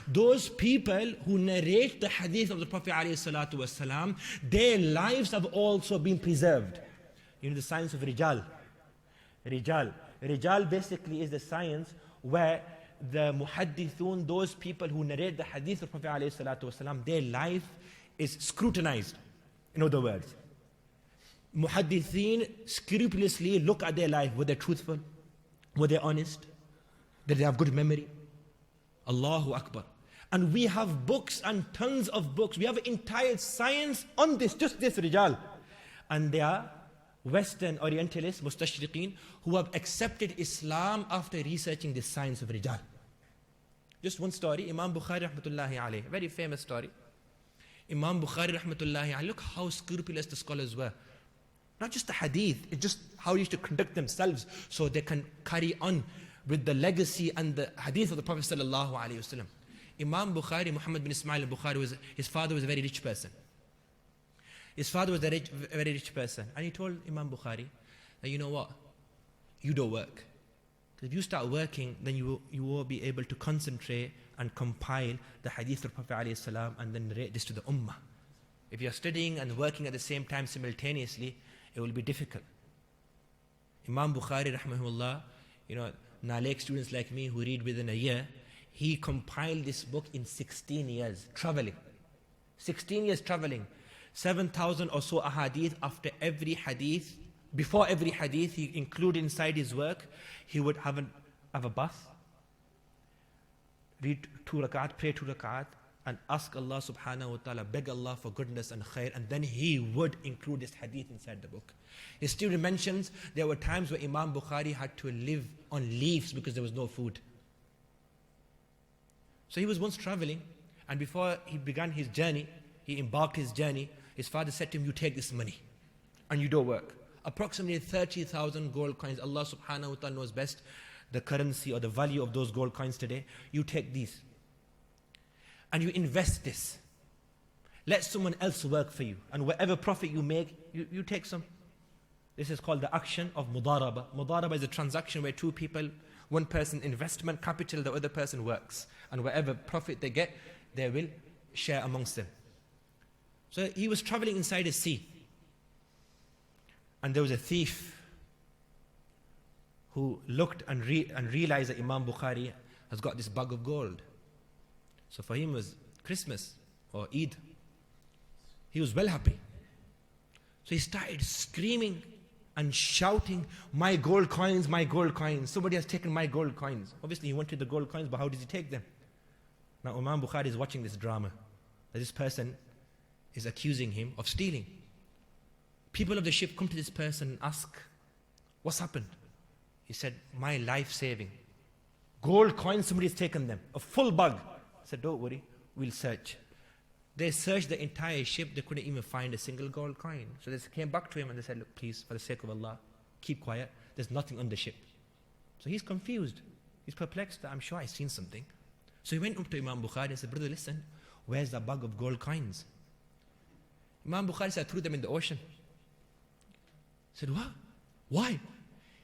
D: Those people who narrate the hadith of the Prophet ﷺ, their lives have also been preserved. You know the science of Rijal. Rijal basically is the science where the muhaddithun, those people who narrate the hadith of the Prophet ﷺ, their life is scrutinized. In other words, muhaddithin scrupulously look at their life. Were they truthful? Were they honest? Did they have good memory? Allahu Akbar. And we have books and tons of books. We have an entire science on this, just this Rijal. And they are Western Orientalists, Mustashriqeen, who have accepted Islam after researching this science of Rijal. Just one story, Imam Bukhari rahmatullahi alayhi, very famous story. Imam Bukhari rahmatullahi alayhi, look how scrupulous the scholars were. Not just the hadith, it's just how they used to conduct themselves so they can carry on with the legacy and the hadith of the Prophet sallallahu alaihi wasallam. Imam Bukhari, Muhammad bin Ismail al-Bukhari, his father was a very rich person. His father was a very rich person. And he told Imam Bukhari that, you know what, you don't work. If you start working, then you will be able to concentrate and compile the hadith of the Prophet alayhi salam and then narrate this to the ummah. If you're studying and working at the same time simultaneously, it will be difficult. Imam Bukhari rahmahullah, you know, Nalek students like me who read within a year, he compiled this book in 16 years, traveling. 16 years traveling. 7,000 or so ahadith after every hadith. Before every hadith, he included inside his work, he would have a bath, read 2 rakat, pray 2 rakat, and ask Allah subhanahu wa ta'ala, beg Allah for goodness and khair, and then he would include this hadith inside the book. His student mentions there were times where Imam Bukhari had to live on leaves because there was no food. So he was once traveling, and before he began his journey, he embarked his journey, his father said to him, you take this money, and you don't work. Approximately 30,000 gold coins. Allah subhanahu wa ta'ala knows best the currency or the value of those gold coins today. You take these and you invest this. Let someone else work for you, and whatever profit you make, you take some. This is called the action of mudaraba. Mudaraba is a transaction where two people, one person investment capital, the other person works, and whatever profit they get, they will share amongst them. So he was traveling inside a sea, and there was a thief who looked and realized that Imam Bukhari has got this bag of gold. So for him it was Christmas or Eid. He was well happy. So he started screaming and shouting, my gold coins, my gold coins. Somebody has taken my gold coins. Obviously he wanted the gold coins, but how did he take them? Now Imam Bukhari is watching this drama, that this person is accusing him of stealing. People of the ship come to this person and ask, what's happened? He said, my life saving. Gold coins, somebody's taken them. A full bag. I said, don't worry, we'll search. They searched the entire ship, they couldn't even find a single gold coin. So they came back to him and they said, look, please, for the sake of Allah, keep quiet. There's nothing on the ship. So he's confused. He's perplexed. I'm sure I've seen something. So he went up to Imam Bukhari and said, brother, listen, where's the bag of gold coins? Imam Bukhari said, I threw them in the ocean. He said, what? Why?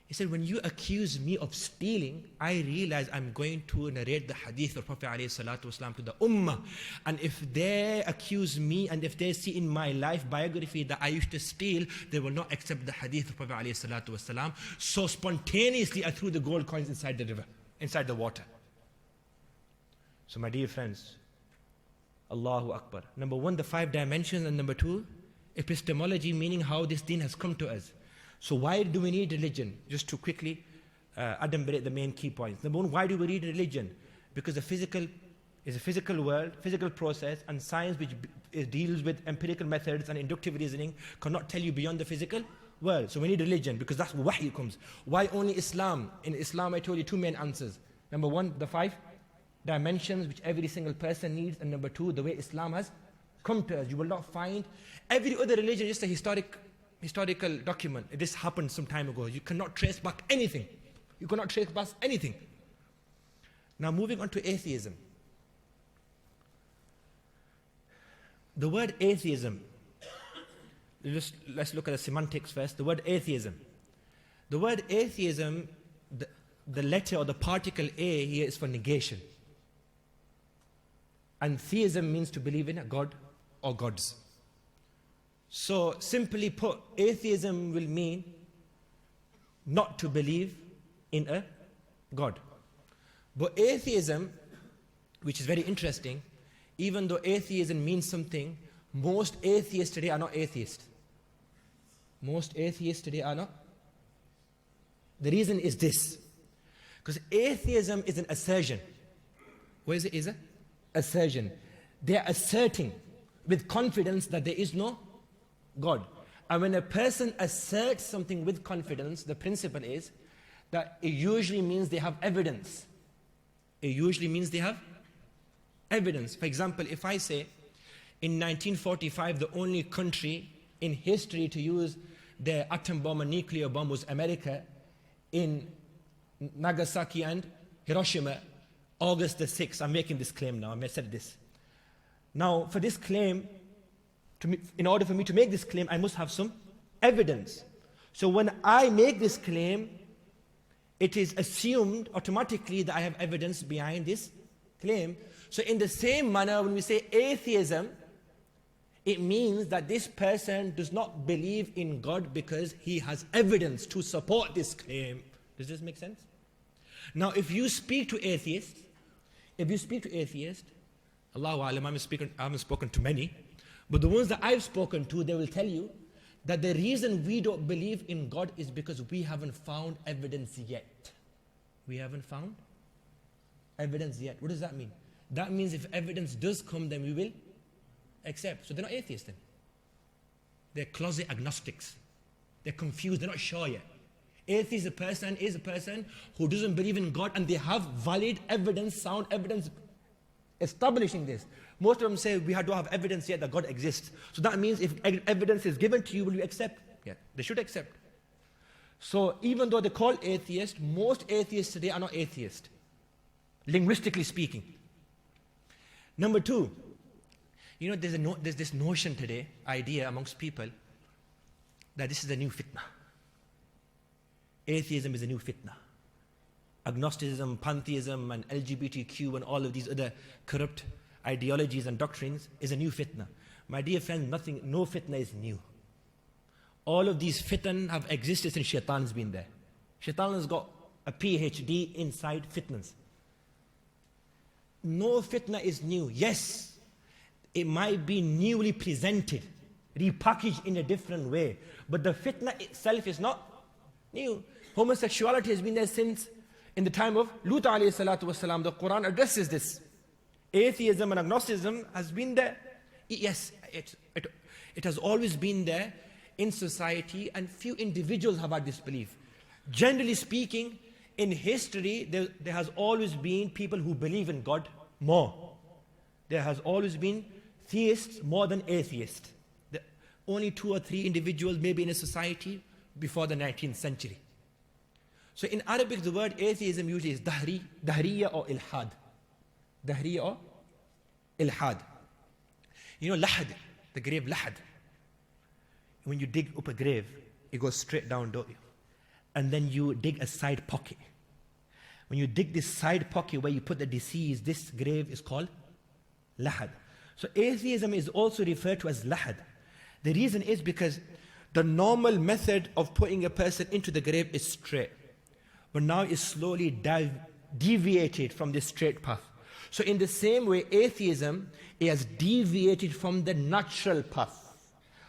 D: He said, when you accuse me of stealing, I realize I'm going to narrate the hadith of Prophet ﷺ to the ummah. And if they accuse me and if they see in my life biography that I used to steal, they will not accept the hadith of Prophet ﷺ. So spontaneously I threw the gold coins inside the river, inside the water. So my dear friends, Allahu Akbar. Number one, the 5 dimensions, and number 2, epistemology, meaning how this deen has come to us. So why do we need religion? Just to quickly adumbrate the main key points. Number one, why do we need religion? Because the physical is a physical world, physical process, and science which deals with empirical methods and inductive reasoning cannot tell you beyond the physical world. So we need religion because that's where wahy comes. Why only Islam? In Islam I told you 2 main answers. Number 1, the 5 dimensions which every single person needs, and number 2, the way Islam has come to us. You will not find every other religion just a historical document. This happened some time ago. You cannot trace back anything. You cannot trace back anything. Now moving on to atheism. The word atheism, let's look at the semantics first. The word atheism. The word atheism, the letter or the particle A here is for negation. And theism means to believe in a God or gods. So simply put, atheism will mean not to believe in a God. But atheism, which is very interesting, even though atheism means something, most atheists today are not atheists. Most atheists today are not. The reason is this. Because atheism is an assertion. What is it? Is an assertion. They are asserting with confidence that there is no God. And when a person asserts something with confidence, the principle is that it usually means they have evidence. It usually means they have evidence. For example, if I say in 1945 the only country in history to use their atom bomb and nuclear bomb was America in Nagasaki and Hiroshima, August the 6th. I'm making this claim now. I said this. Now, for this claim, in order for me to make this claim, I must have some evidence. So when I make this claim, it is assumed automatically that I have evidence behind this claim. So in the same manner, when we say atheism, it means that this person does not believe in God because he has evidence to support this claim. Does this make sense? Now, if you speak to atheists, Allahu Alam, I haven't spoken to many, but the ones that I've spoken to, they will tell you that the reason we don't believe in God is because we haven't found evidence yet. We haven't found evidence yet. What does that mean? That means if evidence does come, then we will accept. So they're not atheists then. They're closet agnostics. They're confused. They're not sure yet. Atheist is a person who doesn't believe in God, and they have valid evidence, sound evidence establishing this. Most of them say we don't have evidence yet that God exists. So that means if evidence is given to you, will you accept? Yeah, they should accept. So even though they're called atheists, most atheists today are not atheists, linguistically speaking. Number 2, you know, there's this notion today, idea amongst people, that this is a new fitna. Atheism is a new fitna. Agnosticism, pantheism, and LGBTQ, and all of these other corrupt ideologies and doctrines is a new fitna. My dear friends, no fitna is new. All of these fitan have existed since shaitan has been there. Shaitan has got a PhD inside fitnas. No fitna is new. Yes, it might be newly presented, repackaged in a different way, but the fitna itself is not new. Homosexuality has been there since in the time of Lut alayhi salatu wasalam. The Quran addresses this. Atheism and agnosticism has been there. Yes, it has always been there in society, and few individuals have had this belief. Generally speaking, in history, there has always been people who believe in God more. There has always been theists more than atheists. Only 2 or 3 individuals maybe in a society before the 19th century. So in Arabic, the word atheism usually is dahriya or ilhad. Dahriya or ilhad. You know lahad, the grave lahad. When you dig up a grave, it goes straight down, don't you? and then you dig a side pocket. When you dig this side pocket where you put the deceased, this grave is called lahad. So atheism is also referred to as lahad. The reason is because the normal method of putting a person into the grave is straight, but now it's slowly deviated from this straight path. So in the same way, atheism has deviated from the natural path,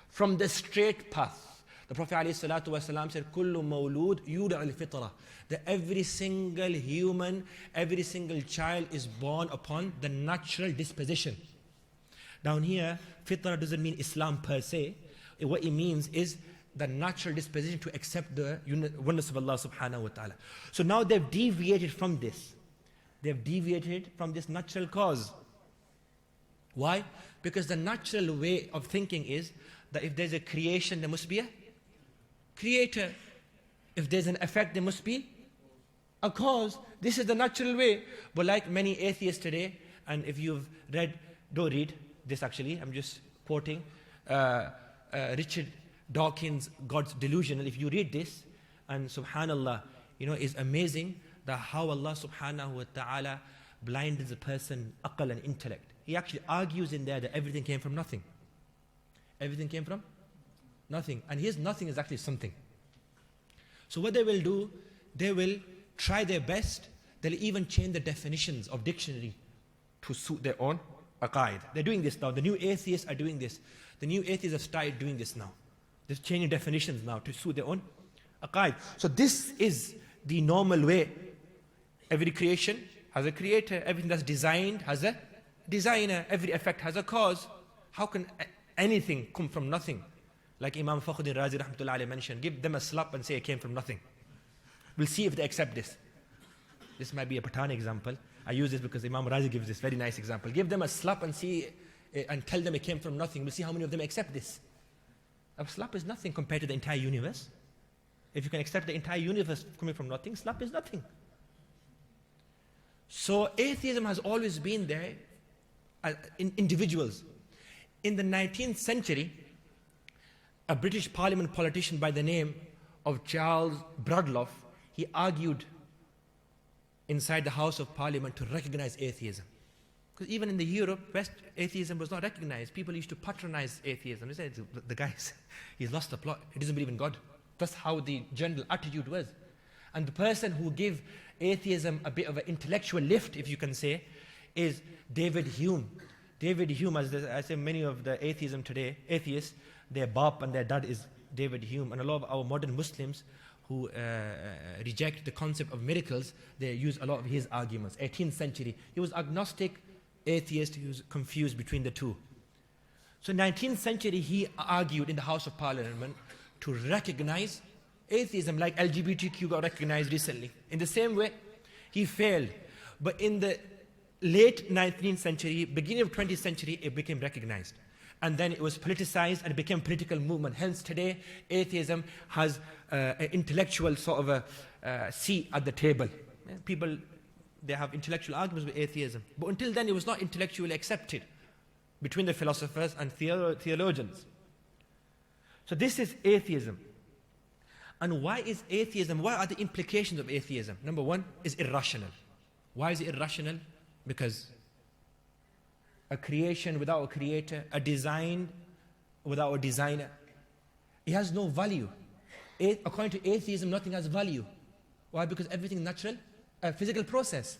D: from the straight path. The Prophet ﷺ said, كُلُّ مَوْلُودٌ يُولَعُ الْفِطْرَةِ, that every single human, every single child is born upon the natural disposition. Down here, fitrah doesn't mean Islam per se. What it means is the natural disposition to accept the oneness of Allah subhanahu wa ta'ala. So now they've deviated from this. They've deviated from this natural cause. Why? Because the natural way of thinking is that if there's a creation, there must be a creator. If there's an effect, there must be a cause. This is the natural way. But like many atheists today, and if you've read, don't read this actually, I'm just quoting Richard Dawkins' God's Delusional. If you read this, and subhanallah, it's amazing that how Allah subhanahu wa ta'ala blinded the person, aql and intellect. He actually argues in there that everything came from nothing. Everything came from nothing. And his nothing is actually something. So what they will do, they will try their best. They'll even change the definitions of dictionary to suit their own aqaid. They're doing this now. The new atheists are doing this. The new atheists have started doing this now. They're changing definitions now to suit their own aqaid. So this is the normal way. Every creation has a creator. Everything that's designed has a designer. Every effect has a cause. How can anything come from nothing? Like Imam Fakhruddin Razi rahmatullahi alayhi mentioned, give them a slap and say it came from nothing. We'll see if they accept this. This might be a Pathan example. I use this because Imam Razi gives this very nice example. Give them a slap and see, and tell them it came from nothing. We'll see how many of them accept this. A slap is nothing compared to the entire universe. If you can accept the entire universe coming from nothing, slap is nothing. So atheism has always been there in individuals. In the 19th century, a British Parliament politician by the name of Charles Bradlaugh, he argued inside the House of Parliament to recognize atheism. Because even in the Europe, West, atheism was not recognized. People used to patronize atheism. They said, the guy, he's lost the plot. He doesn't believe in God. That's how the general attitude was. And the person who gave atheism a bit of an intellectual lift, if you can say, is David Hume. David Hume, as I say, many of the atheism today, atheists, their bap and their dad is David Hume. And a lot of our modern Muslims who reject the concept of miracles, they use a lot of his arguments. 18th century, he was agnostic, atheist, he was confused between the two. So 19th century, he argued in the House of Parliament to recognize atheism, like LGBTQ got recognized recently. In the same way, he failed. But in the late 19th century, beginning of 20th century, it became recognized. And then it was politicized and it became a political movement. Hence today, atheism has an intellectual sort of a seat at the table. People, they have intellectual arguments with atheism. But until then, it was not intellectually accepted between the philosophers and theologians. So this is atheism. And why is atheism, what are the implications of atheism? Number one is irrational. Why is it irrational? Because a creation without a creator, a design without a designer, it has no value. According to atheism, nothing has value. Why? Because everything is natural, a physical process.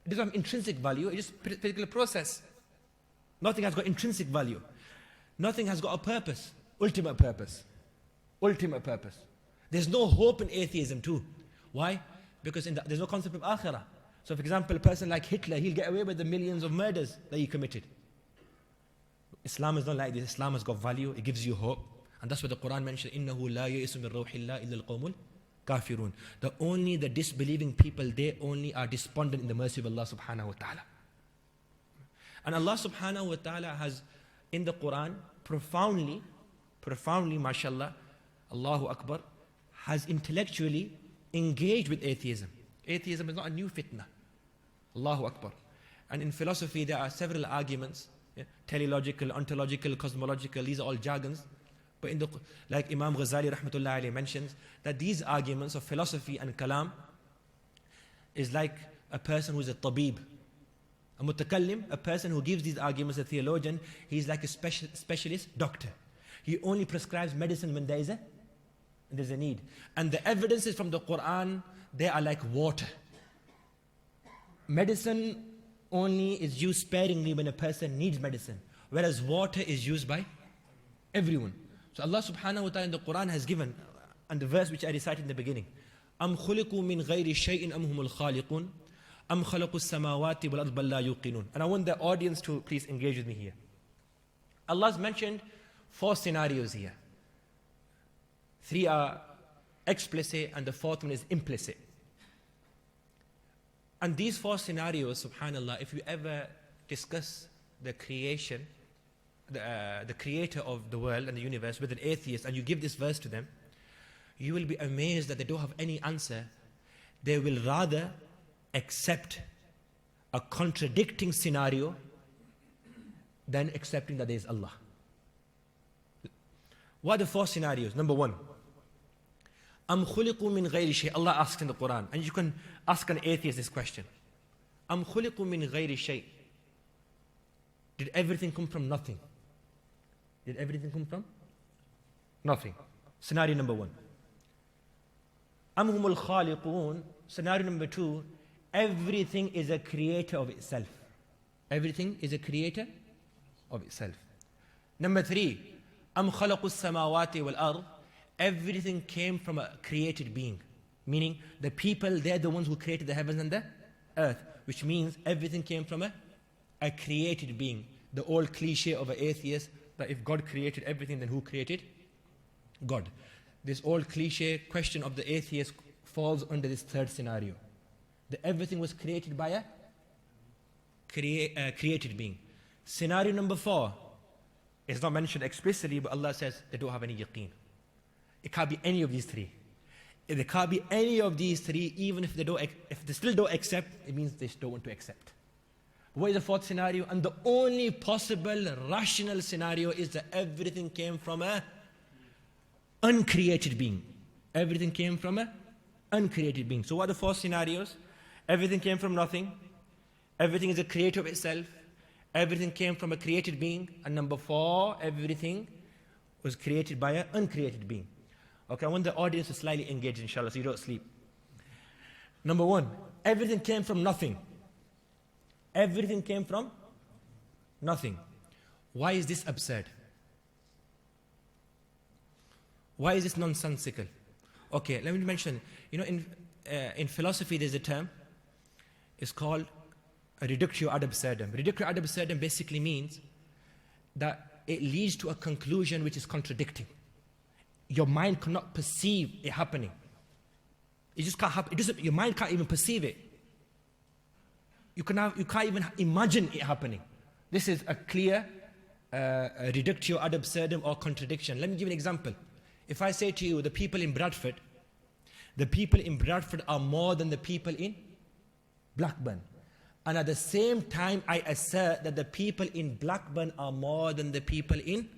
D: It doesn't have intrinsic value, it's just a physical process. Nothing has got intrinsic value. Nothing has got a purpose, ultimate purpose. Ultimate purpose. There's no hope in atheism too. Why? Because there's no concept of akhirah. So for example, a person like Hitler, he'll get away with the millions of murders that he committed. Islam is not like this. Islam has got value, it gives you hope. And that's what the Quran mentioned, إِنَّهُ لَا يَئِسُ مِن رَوْحِ اللَّهِ إِلَّا الْقَوْمُ الْكَافِرُونَ. Only the disbelieving people, they only are despondent in the mercy of Allah subhanahu wa ta'ala. And Allah subhanahu wa ta'ala has, in the Quran, profoundly, mashallah, Allahu Akbar, has intellectually engaged with atheism. Atheism is not a new fitna. Allahu Akbar. And in philosophy, there are several arguments, teleological, ontological, cosmological, these are all jargons. But like Imam Ghazali rahmatullah alayhi mentions, that these arguments of philosophy and kalam is like a person who's a tabib. A mutakallim, a person who gives these arguments, a theologian, he's like a specialist doctor. He only prescribes medicine when there's a need. And the evidences from the Quran, they are like water. Medicine only is used sparingly when a person needs medicine, whereas water is used by everyone. So Allah subhanahu wa ta'ala in the Quran has given, and the verse which I recited in the beginning, أَمْ خُلِقُوا مِنْ غَيْرِ شَيْءٍ أَمْ هُمُ الْخَالِقُونَ أَمْ خَلَقُوا السَّمَاوَاتِ وَالْأَرْضَ بَلْ لَا يُوقِنُونَ. And I want the audience to please engage with me here. Allah's mentioned 4 scenarios here. 3 are explicit and the 4th one is implicit. And these 4 scenarios, subhanallah, if you ever discuss the creation, the creator of the world and the universe with an atheist, and you give this verse to them, you will be amazed that they don't have any answer. They will rather accept a contradicting scenario than accepting that there is Allah. What are the 4 scenarios? Number 1, Am khuliqu min ghayri shay. Allah asks in the Quran, and you can ask an atheist this question. Am khuliqu min ghayri shay. Did everything come from nothing? Did everything come from nothing? Scenario number 1. Am humul khaliqun. Scenario number 2, everything is a creator of itself. Everything is a creator of itself. Number 3, Am khalaqu samawati wal ard. Everything came from a created being. Meaning the people, they're the ones who created the heavens and the earth. Which means everything came from a created being. The old cliche of an atheist, that if God created everything, then who created God? This old cliche question of the atheist falls under this 3rd scenario. That everything was created by a created being. Scenario number 4 is not mentioned explicitly, but Allah says they don't have any yaqeen. It can't be any of these 3. If there can't be any of these 3, even if they still don't accept, it means they don't want to accept. What is the 4th scenario? And the only possible rational scenario is that everything came from a uncreated being. Everything came from a uncreated being. So what are the 4 scenarios? Everything came from nothing. Everything is a creator of itself. Everything came from a created being. And number 4, everything was created by an uncreated being. Okay, I want the audience to slightly engage, inshallah, so you don't sleep. Number 1, everything came from nothing. Everything came from nothing. Why is this absurd? Why is this nonsensical? Okay, let me mention, in philosophy there's a term, it's called a reductio ad absurdum. Reductio ad absurdum basically means that it leads to a conclusion which is contradicting. Your mind cannot perceive it happening. It just can't happen. Your mind can't even perceive it. You can't even imagine it happening. This is a clear reductio ad absurdum or contradiction. Let me give you an example. If I say to you, the people in Bradford are more than the people in Blackburn. And at the same time, I assert that the people in Blackburn are more than the people in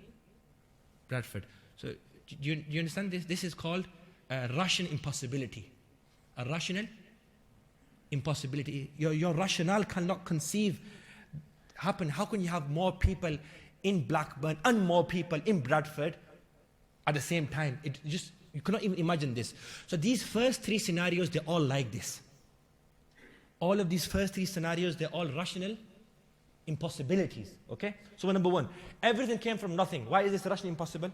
D: Bradford. So, do you understand this? This is called a rational impossibility. A rational impossibility. Your rationale cannot happen. How can you have more people in Blackburn and more people in Bradford at the same time? You cannot even imagine this. So these first 3 scenarios, they're all like this. All of these first 3 scenarios, they're all rational impossibilities. Okay? So number 1, everything came from nothing. Why is this rationally impossible?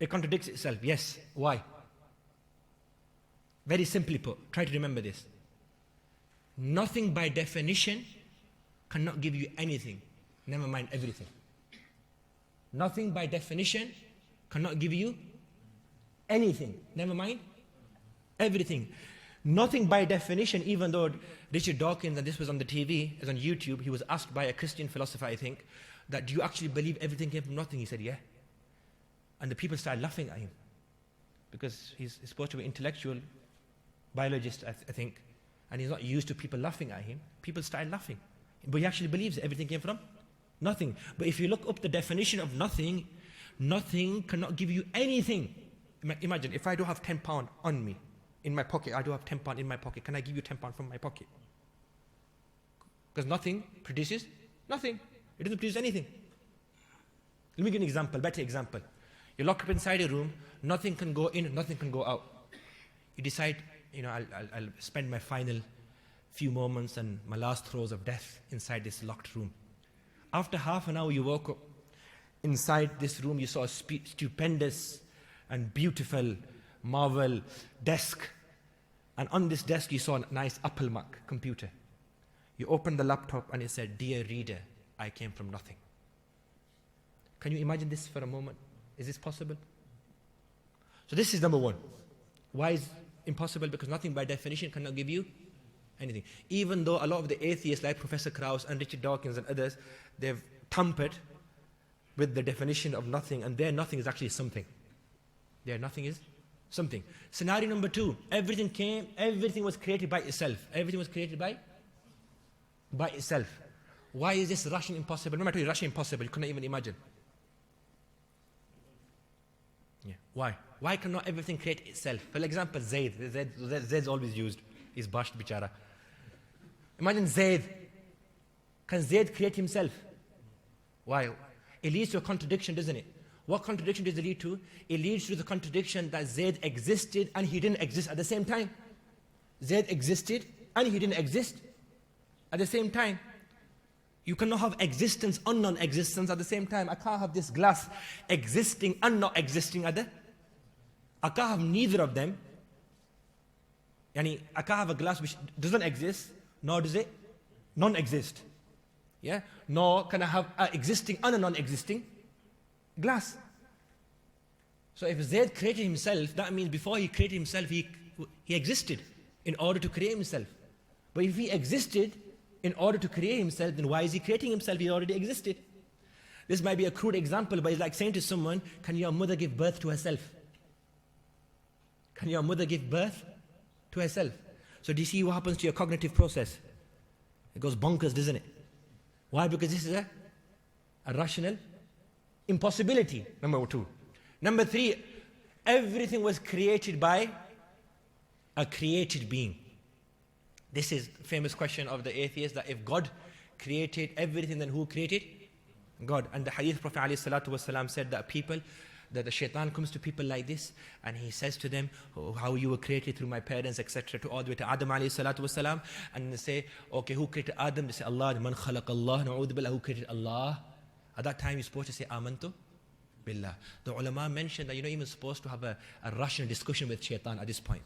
D: It contradicts itself. Yes. Why? Very simply put, try to remember this. Nothing by definition cannot give you anything, never mind everything. Nothing by definition cannot give you anything, never mind everything. Nothing by definition, even though Richard Dawkins, and this was on the TV, it's on YouTube, he was asked by a Christian philosopher, I think, that do you actually believe everything came from nothing? He said, yeah. And the people started laughing at him because he's supposed to be an intellectual biologist, I think, and he's not used to people laughing at him. People started laughing. But he actually believes that everything came from Nothing. But if you look up the definition of nothing, nothing cannot give you anything. Imagine if I do have £10 on me, in my pocket, I do have £10 in my pocket. Can I give you £10 from my pocket? Because nothing produces nothing. It doesn't produce anything. Let me give you an example, better example. You're locked up inside a room, nothing can go in, nothing can go out. You decide, I'll spend my final few moments and my last throes of death inside this locked room. After half an hour, you woke up. Inside this room, you saw a stupendous and beautiful marvel desk. And on this desk, you saw a nice Apple Mac computer. You opened the laptop and it said, "Dear reader, I came from nothing." Can you imagine this for a moment? Is this possible? So this is number one. Why is impossible? Because nothing by definition cannot give you anything. Even though a lot of the atheists like Professor Krauss and Richard Dawkins and others, they've tampered with the definition of nothing, and their nothing is actually something. Their nothing is something. Scenario number two, everything was created by itself. Everything was created by itself. Why is this Russian impossible? No matter Russian impossible, you cannot even imagine. Yeah. Why? Why cannot everything create itself? For example, Zayd's always used. He's bashed bichara. Imagine Zayd. Can Zayd create himself? Why? It leads to a contradiction, doesn't it? What contradiction does it lead to? It leads to the contradiction that Zayd existed and he didn't exist at the same time. Zayd existed and he didn't exist at the same time. You cannot have existence and non-existence at the same time. I can't have this glass existing and not existing I can't have neither of them. I can't have a glass which doesn't exist, nor does it non-exist. Yeah? Nor can I have an existing and a non-existing glass. So if Zayd created himself, that means before he created himself, he existed in order to create himself. But if he existed in order to create himself, then why is he creating himself? He already existed. This might be a crude example, but it's like saying to someone, can your mother give birth to herself? Can your mother give birth to herself? So do you see what happens to your cognitive process? It goes bonkers, doesn't it? Why? Because this is a rational impossibility, number two. Number three, everything was created by a created being. This is the famous question of the atheist, that if God created everything, then who created? God. And the hadith Prophet ﷺ said that the shaitan comes to people like this, and he says to them, how you were created through my parents, etc., to all the way to Adam ﷺ, and they say, okay, who created Adam? They say, Allah. Man khalaq Allah, na'udhu billah, who created Allah? At that time, you're supposed to say, amantu billah. The ulama mentioned that you're not even supposed to have a rational discussion with shaitan at this point.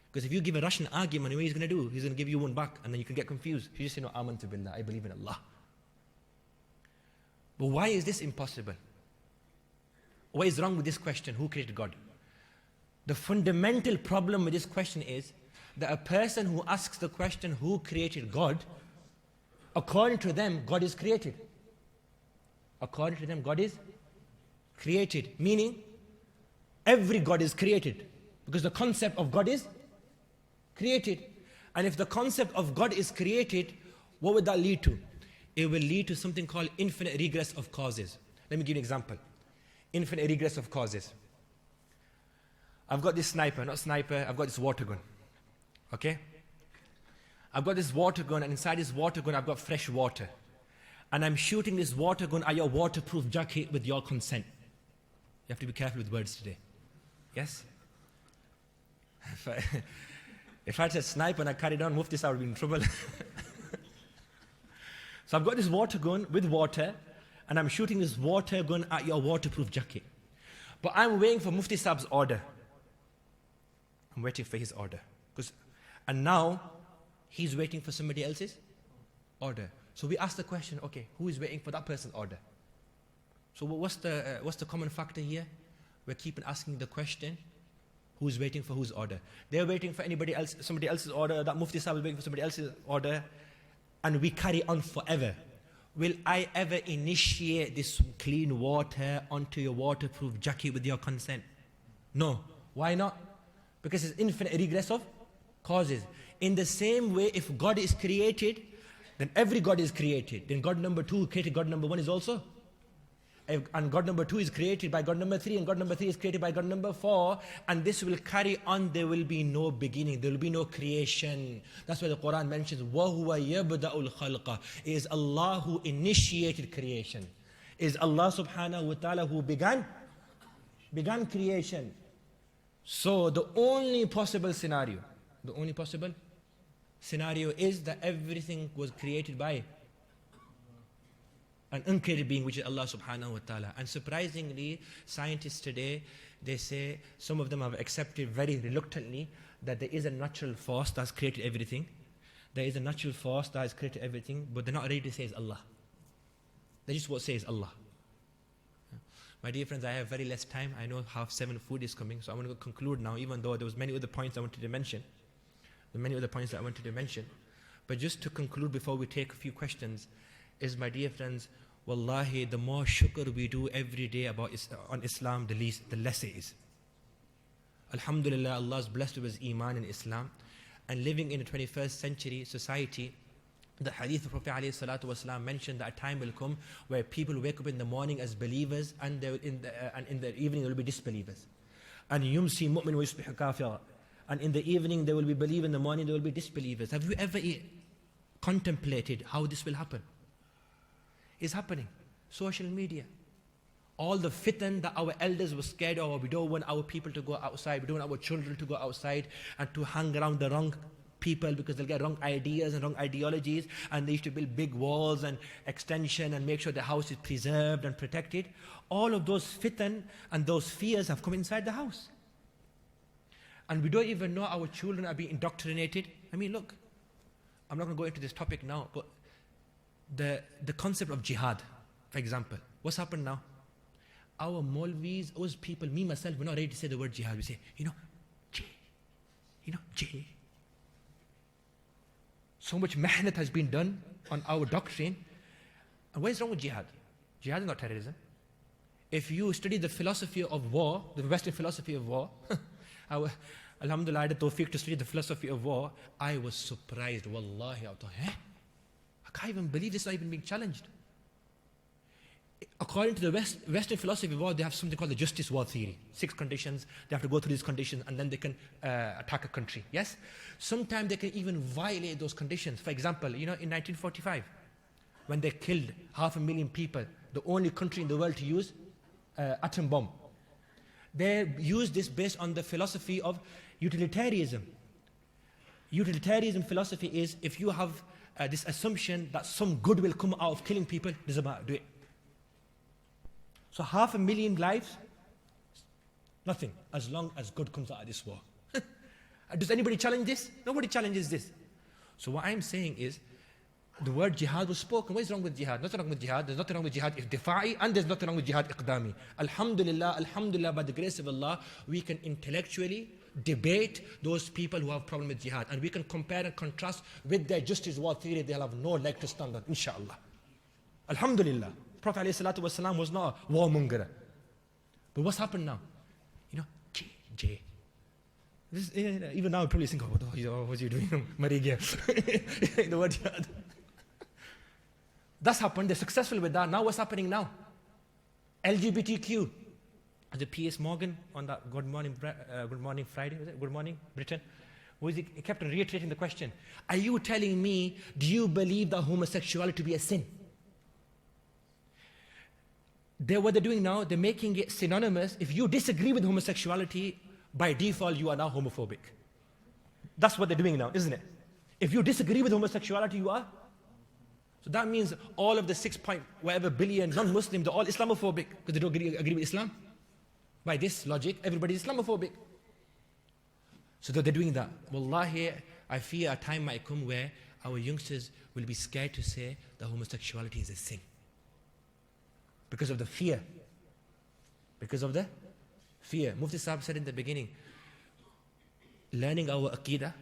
D: Because if you give a rational argument, what he's going to do? He's going to give you one back, and then you can get confused. You just say, no, amantu billah, I believe in Allah. But why is this impossible? What is wrong with this question? Who created God? The fundamental problem with this question is that a person who asks the question, who created God, according to them, God is created. According to them, God is created. Meaning, every God is created. Because the concept of God is created. And if the concept of God is created, what would that lead to? It will lead to something called infinite regress of causes. Let me give you an example. Infinite regress of causes. I've got this I've got this water gun. Okay? I've got this water gun, and inside this water gun I've got fresh water. And I'm shooting this water gun at your waterproof jacket with your consent. You have to be careful with words today. Yes? If I said sniper and I carried on, Mufti Sahib would be in trouble. So I've got this water gun with water, and I'm shooting this water gun at your waterproof jacket. But I'm waiting for Mufti Sahib's order. I'm waiting for his order. And now, he's waiting for somebody else's order. So we ask the question, okay, who is waiting for that person's order? So what's the common factor here? We're keeping asking the question, who's waiting for whose order? They're waiting for somebody else's order, that Mufti Sahib is waiting for somebody else's order, and we carry on forever. Will I ever initiate this clean water onto your waterproof jacket with your consent? No. Why not? Because it's infinite regress of causes. In the same way, if God is created, then every God is created. Then God number 2 who created God number 1 is also. And God number 2 is created by God number 3, and God number 3 is created by God number 4, and this will carry on. There will be no beginning, there will be no creation. That's why the Quran mentions وَهُوَ يَبْدَأُ الْخَلْقَ. It is Allah who initiated creation. It is Allah subhanahu wa ta'ala who began creation. So the only possible scenario is that everything was created by an uncreated being, which is Allah subhanahu wa ta'ala. And surprisingly, scientists today, they say, some of them have accepted very reluctantly that there is a natural force that's created everything. There is a natural force that has created everything, but they're not ready to say it's Allah. They just won't say it's Allah. My dear friends, I have very less time. I know 7:30 food is coming, so I'm going to conclude now, even though there was many other points I wanted to mention. But just to conclude before we take a few questions, is, my dear friends, wallahi, the more shukr we do every day on Islam, the less it is. Alhamdulillah, Allah is blessed with Iman in Islam. And living in a 21st century society, the hadith of Prophet ﷺ mentioned that a time will come where people wake up in the morning as believers, and in the evening they will be disbelievers. And yumsi mu'min wa yusbihu kafira. And in the evening they will be believers, in the morning they will be disbelievers. Have you ever contemplated how this will happen? It's happening. Social media. All the fitan that our elders were scared of, we don't want our people to go outside, we don't want our children to go outside and to hang around the wrong people because they'll get wrong ideas and wrong ideologies, and they used to build big walls and extension and make sure the house is preserved and protected. All of those fitan and those fears have come inside the house. And we don't even know our children are being indoctrinated. I mean, look, I'm not going to go into this topic now, but the concept of jihad, for example, what's happened now? Our Maulvis, us people, me myself, we're not ready to say the word jihad. We say, J. So much mehnat has been done on our doctrine. And what is wrong with jihad? Jihad is not terrorism. If you study the philosophy of war, the Western philosophy of war, alhamdulillah, I had the tawfiq to study the philosophy of war. I was surprised, wallahi. I thought, I can't even believe this is not even being challenged. According to the Western philosophy of war, they have something called the justice war theory. 6 conditions, they have to go through these conditions and then they can attack a country. Yes? Sometimes they can even violate those conditions. For example, in 1945, when they killed 500,000 people, the only country in the world to use atom bomb. They used this based on the philosophy of utilitarianism. Utilitarianism philosophy is, if you have this assumption that some good will come out of killing people, doesn't matter, do it. So 500,000 lives, nothing, as long as good comes out of this war. Does anybody challenge this? Nobody challenges this. So what I'm saying is, the word jihad was spoken. What is wrong with jihad? Nothing wrong with jihad. There's nothing wrong with jihad difa'i, and there's nothing wrong with jihad iqdami. Alhamdulillah, by the grace of Allah, we can intellectually debate those people who have problem with jihad, and we can compare and contrast with their justice war theory. They'll have no leg to stand on, inshallah. Alhamdulillah. Prophet ﷺ was not a warmonger. But what's happened now? J. Even now, I probably think, what's you doing? Marigya. The word jihad. That's happened. They're successful with that. Now what's happening now? LGBTQ. The P.S. Morgan on that Good Morning Friday, was it? Good Morning Britain. He kept on reiterating the question. Are you telling me, do you believe that homosexuality to be a sin? What they're doing now, they're making it synonymous. If you disagree with homosexuality, by default, you are now homophobic. That's what they're doing now, isn't it? If you disagree with homosexuality, you are. So that means all of the 6 billion non-Muslims, they're all Islamophobic because they don't agree with Islam. By this logic, everybody is Islamophobic. So they're doing that. Wallahi, I fear a time might come where our youngsters will be scared to say that homosexuality is a sin. Because of the fear. Because of the fear. Mufti Sahib said in the beginning, learning our Aqidah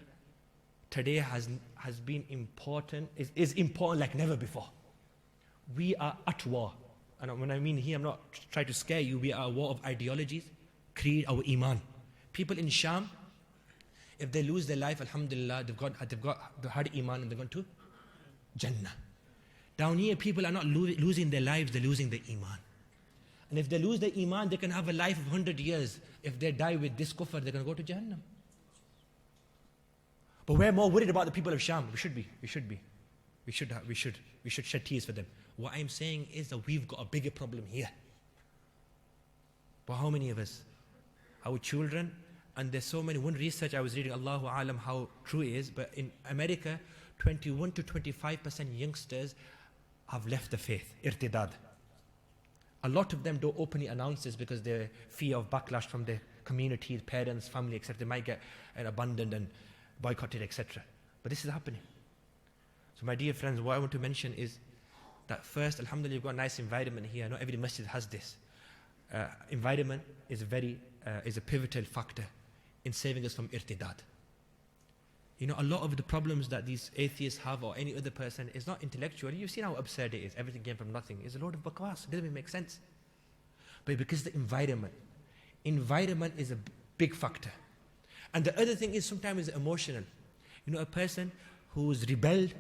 D: today has been important, is important like never before. We are at war. And when I mean here, I'm not trying to scare you. We are at war of ideologies, creed, our Iman. People in Sham, if they lose their life, alhamdulillah, they've had Iman and they're going to Jannah. Down here, people are not losing their lives, they're losing their iman. And if they lose their iman, they can have a life of 100 years. If they die with this kufr, they're going to go to Jahannam. But we're more worried about the people of Sham. We should be. We should shed tears for them. What I'm saying is that we've got a bigger problem here. But how many of us? Our children, and there's so many. One research I was reading, Allahu Alam how true it is, but in America, 21 to 25% youngsters have left the faith, irtidad. A lot of them don't openly announce this because they fear of backlash from their communities, parents, family, etc. They might get abandoned and boycotted, etc. But this is happening. So my dear friends, what I want to mention is that first, alhamdulillah, you've got a nice environment here. Not every masjid has this. Environment is a pivotal factor in saving us from irtidad. You know, a lot of the problems that these atheists have or any other person is not intellectual. You've seen how absurd it is. Everything came from nothing. It's a load of bakwas. It doesn't even make sense. But because the environment is a big factor. And the other thing is sometimes it's emotional. You know, a person who's rebelled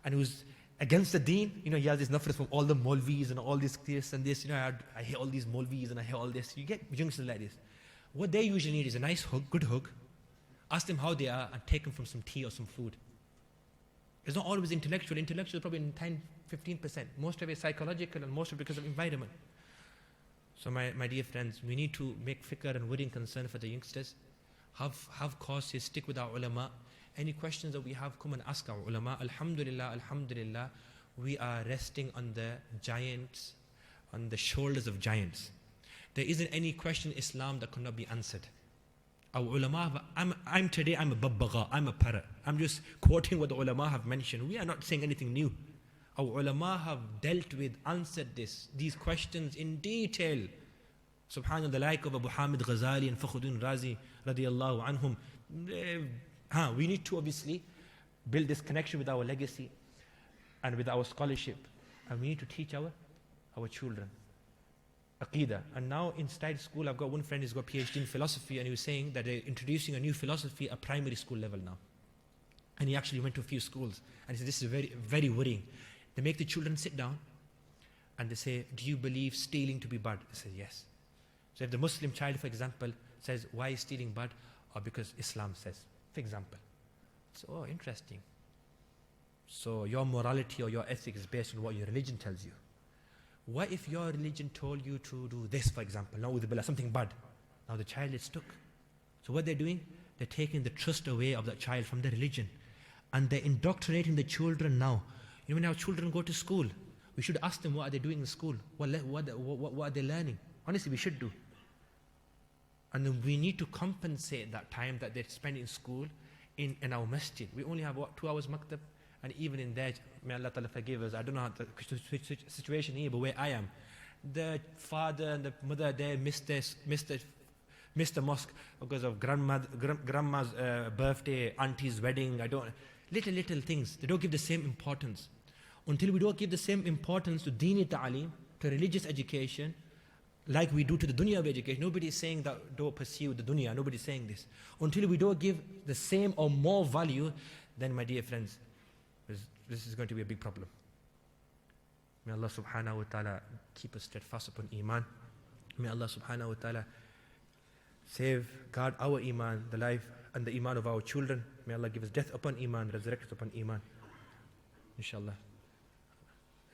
D: and who's against the deen, you know, he has this nafrat from all the Maulvis and all this and this, you know, I hear all these Maulvis and I hear all this. You get youngsters like this. What they usually need is a nice hug, good hug. Ask them how they are and take them from some tea or some food. It's not always intellectual. Intellectual is probably in 10, 15%. Most of it is psychological and most of it because of environment. So my dear friends, we need to make fikr and worry and concern for the youngsters. Have courses, stick with our ulama. Any questions that we have, come and ask our ulama. Alhamdulillah, we are resting on the giants, on the shoulders of giants. There isn't any question in Islam that cannot be answered. Our ulama, I'm a babbaga, I'm a parrot. I'm just quoting what the ulama have mentioned. We are not saying anything new. Our ulama have dealt with, answered these questions in detail. Subhanallah, the like of Abu Hamid Ghazali and Fakhruddin Razi radiyallahu anhum. We need to obviously build this connection with our legacy and with our scholarship. And we need to teach our children Aqidah. And now inside school, I've got one friend who's got PhD in philosophy, and he was saying that they're introducing a new philosophy at primary school level now. And he actually went to a few schools. And he said, this is very, very worrying. They make the children sit down and they say, do you believe stealing to be bad? They say, yes. So if the Muslim child, for example, says, why is stealing bad? Or because Islam says, for example. So, oh, interesting. So your morality or your ethics is based on what your religion tells you. What if your religion told you to do this, for example, something bad? Now the child is stuck. So what they're doing, they're taking the trust away of that child from the religion. And they're indoctrinating the children now. You know, when our children go to school, we should ask them what are they doing in school? What are they learning? Honestly, we should do. And then we need to compensate that time that they spend in school in our masjid. We only have, 2 hours maktab? And even in there, may Allah Ta'ala forgive us. I don't know how the situation here, but where I am, the father and the mother there missed the mosque because of grandma's birthday, auntie's wedding. Little things. They don't give the same importance. Until we don't give the same importance to Deeni Ta'aleem, to religious education, like we do to the dunya of education. Nobody is saying that don't pursue the dunya. Nobody is saying this. Until we don't give the same or more value, then my dear friends, this is going to be a big problem. May Allah subhanahu wa ta'ala keep us steadfast upon iman. May Allah subhanahu wa ta'ala guard our iman, the life and the iman of our children. May Allah give us death upon iman, resurrection upon iman. Inshallah.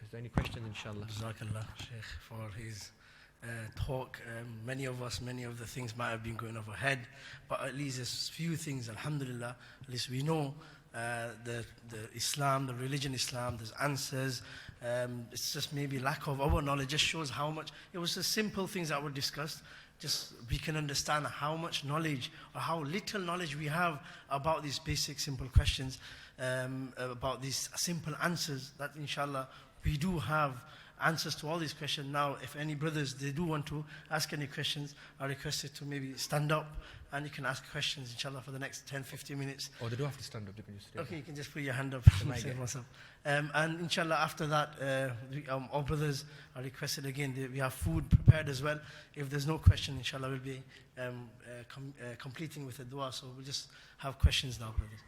D: Is there any questions, inshallah?
A: Jazakallah, Shaykh, for his talk. Many of the things might have been going over head, but at least there's few things, alhamdulillah, at least we know the Islam, the religion Islam, there's answers. It's just maybe lack of our knowledge just shows how much, it was the simple things that were discussed. Just we can understand how much knowledge or how little knowledge we have about these basic simple questions, about these simple answers that inshallah we do have answers to all these questions. Now, if any brothers, they do want to ask any questions, are requested to maybe stand up and you can ask questions, inshallah, for the next 10-15 minutes.
D: Oh, they don't have to stand up, they can just stay.
A: Okay, you can just put your hand up. And inshallah, after that, all brothers are requested again. We have food prepared as well. If there's no question, inshallah, we'll be completing with a dua. So we'll just have questions now, brothers.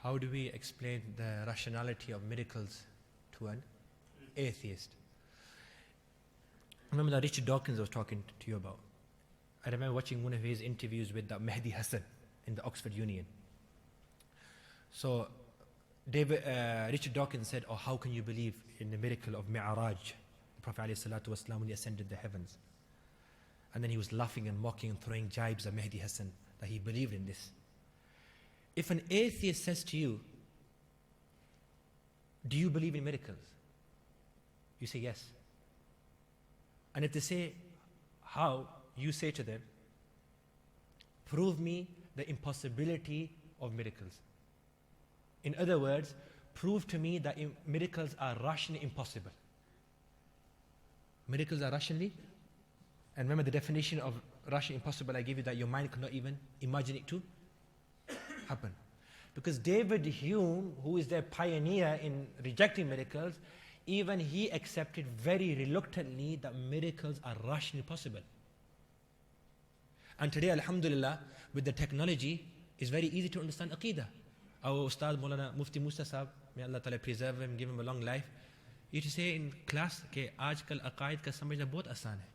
D: how do we explain the rationality of miracles to an atheist? Remember that Richard Dawkins I was talking to you about? I remember watching one of his interviews with that Mehdi Hassan in the Oxford Union. So Richard Dawkins said, oh, how can you believe in the miracle of Mi'raj, the Prophet ﷺ, when he ascended the heavens? And then he was laughing and mocking and throwing jibes at Mehdi Hassan that he believed in this. If an atheist says to you, do you believe in miracles? You say yes. And if they say, how? You say to them, prove me the impossibility of miracles. In other words, prove to me that miracles are rationally impossible. Miracles are rationally, and remember the definition of rationally impossible I gave you, that your mind cannot even imagine it to happen. Because David Hume, who is their pioneer in rejecting miracles, even he accepted very reluctantly that miracles are rationally possible. And today, alhamdulillah, with the technology, it's very easy to understand Aqidah. Our Ustad Maulana Mufti Musa Sahab, may Allah Ta'ala preserve him, give him a long life, he used to say in class, कि आजकल अकायद का समझना बहुत आसान है.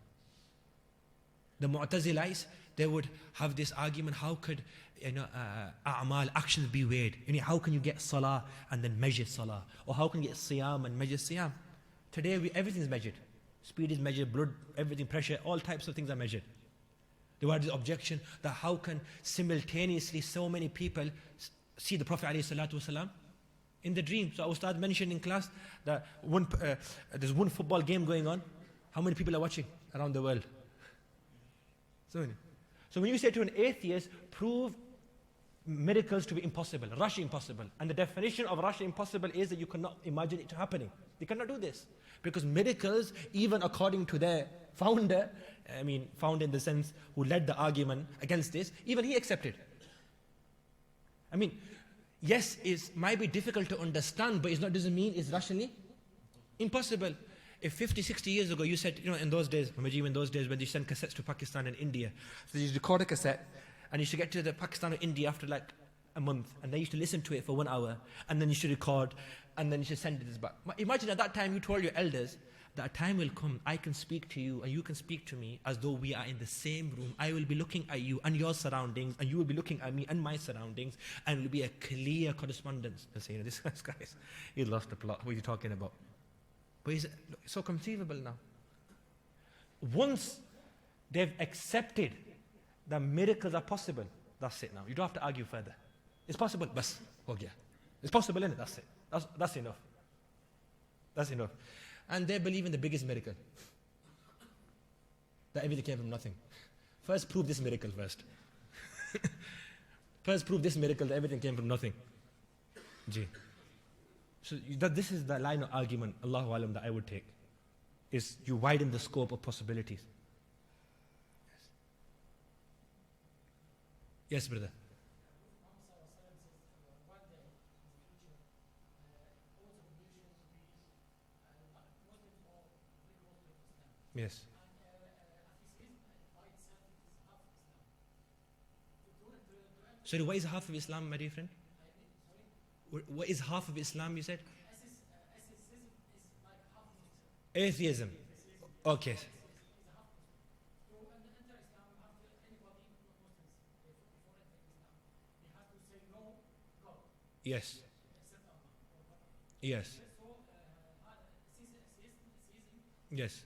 D: The Mu'tazilites, they would have this argument, how could a'mal, actions be weighed? How can you get salah and then measure salah? Or how can you get siyam and measure siyam? Today, everything is measured. Speed is measured, blood, everything, pressure, all types of things are measured. There was this objection that how can simultaneously so many people see the Prophet ﷺ in the dream. So our Ustad mentioned in class that there's one football game going on. How many people are watching around the world? So when you say to an atheist, prove miracles to be impossible, rationally impossible. And the definition of rationally impossible is that you cannot imagine it happening. They cannot do this. Because miracles, even according to their founder, founder in the sense who led the argument against this, even he accepted. Yes, it might be difficult to understand, but it doesn't mean it's rationally impossible. If 50, 60 years ago you said, in those days, in those days when they sent cassettes to Pakistan and India, so you record a cassette and you should get to the Pakistan or India after like a month, and they used to listen to it for 1 hour, and then you should record, and then you should send it back. Imagine at that time you told your elders that a time will come, I can speak to you and you can speak to me as though we are in the same room. I will be looking at you and your surroundings, and you will be looking at me and my surroundings, and it will be a clear correspondence. And say, this guy, he lost the plot. What are you talking about? But it's so conceivable now. Once they've accepted that miracles are possible, that's it now. You don't have to argue further. It's possible, bas, ho gaya. It's possible, isn't it? That's it. That's enough. That's enough. And they believe in the biggest miracle. That everything came from nothing. First prove this miracle first. First prove this miracle that everything came from nothing. Ji. So this is the line of argument, Allahu Alam, that I would take. Is you widen the scope of possibilities. Yes, brother. Yes. Sorry, what is half of Islam, my dear friend? What is half of Islam, you said? Atheism. Okay. Yes. Yes. Yes.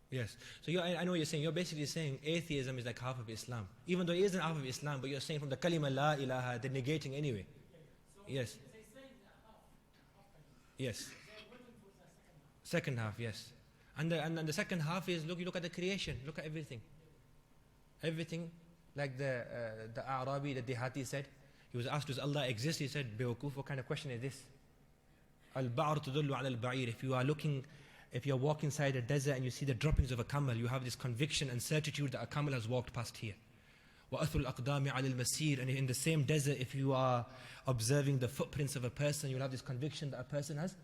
D: Yes. So I know what you're saying. You're basically saying atheism is like half of Islam. Even though it isn't half of Islam, but you're saying from the kalima la ilaha, they're negating anyway. Yes. Yes. Second half, yes. And the second half is, you look at the creation, look at everything. Everything, like the Arabi, the Dehati said, he was asked, does Allah exist? He said, Bewakuf, what kind of question is this? Al-ba'ar tudullu ala al-ba'ir. If you walk inside a desert and you see the droppings of a camel, you have this conviction and certitude that a camel has walked past here. وَأَثُ الْأَقْدَامِ عَلَى الْمَسِيرِ. And in the same desert, if you are observing the footprints of a person, you'll have this conviction that a person has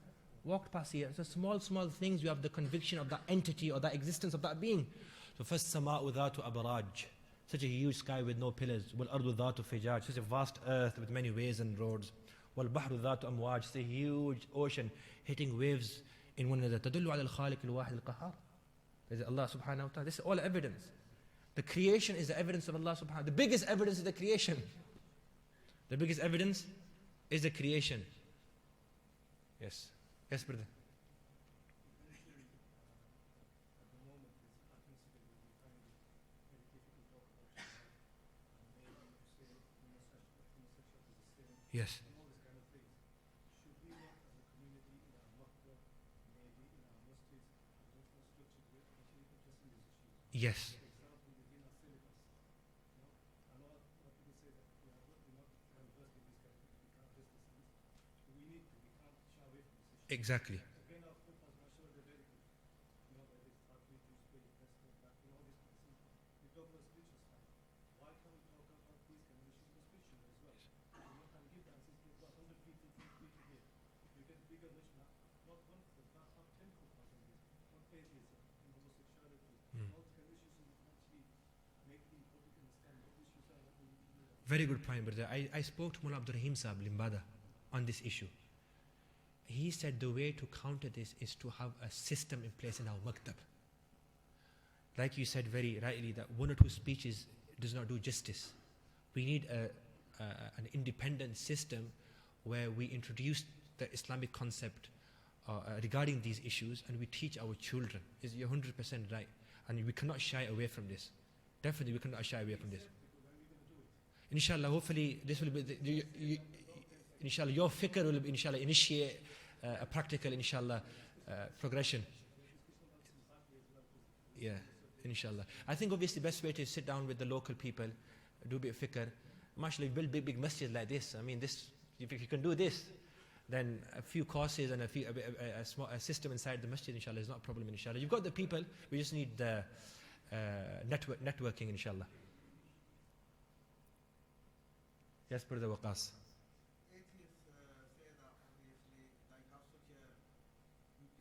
D: walked past here. So small things, you have the conviction of that entity or that existence of that being. So first, sama'u dhatu abaraj. such a huge sky with no pillars. وَالْأَرْضُ ذَاتُ فِجَاجٍ, such a vast earth with many ways and roads. وَالْبَحْرُ ذَاتُ أَمْوَاجٍ, such a huge ocean hitting waves in one another. تَدُلُّ عَلَى الْخَالِقِ الْوَاحِدِ الْقَهَّارِ. This is Allah subhanahu wa ta'ala. This is all evidence. The creation is the evidence of Allah subhanahu wa ta'ala. The biggest evidence is the creation. The biggest evidence is the creation. Yes. Yes, brother. Yes. Yes. Exactly. Very good point, brother. I spoke to Mullah Abdul Rahim Sahib Limbada on this issue. He said the way to counter this is to have a system in place in our maktab. Like you said very rightly, that one or two speeches does not do justice. We need an independent system where we introduce the Islamic concept regarding these issues and we teach our children. You're 100% right. And we cannot shy away from this. Definitely we cannot shy away from this. Inshallah, hopefully this will be, inshallah, your fikr will, inshallah, initiate a practical, inshallah, progression. Yeah, inshallah. I think obviously the best way to sit down with the local people, do a bit of fikr. Mashallah, build big masjids like this. I mean, this, if you can do this, then a few courses and a system inside the masjid, inshallah, is not a problem, inshallah. You've got the people, we just need the networking, inshallah. Yes, Brother Waqas.
E: Atheists say that obviously, like have such a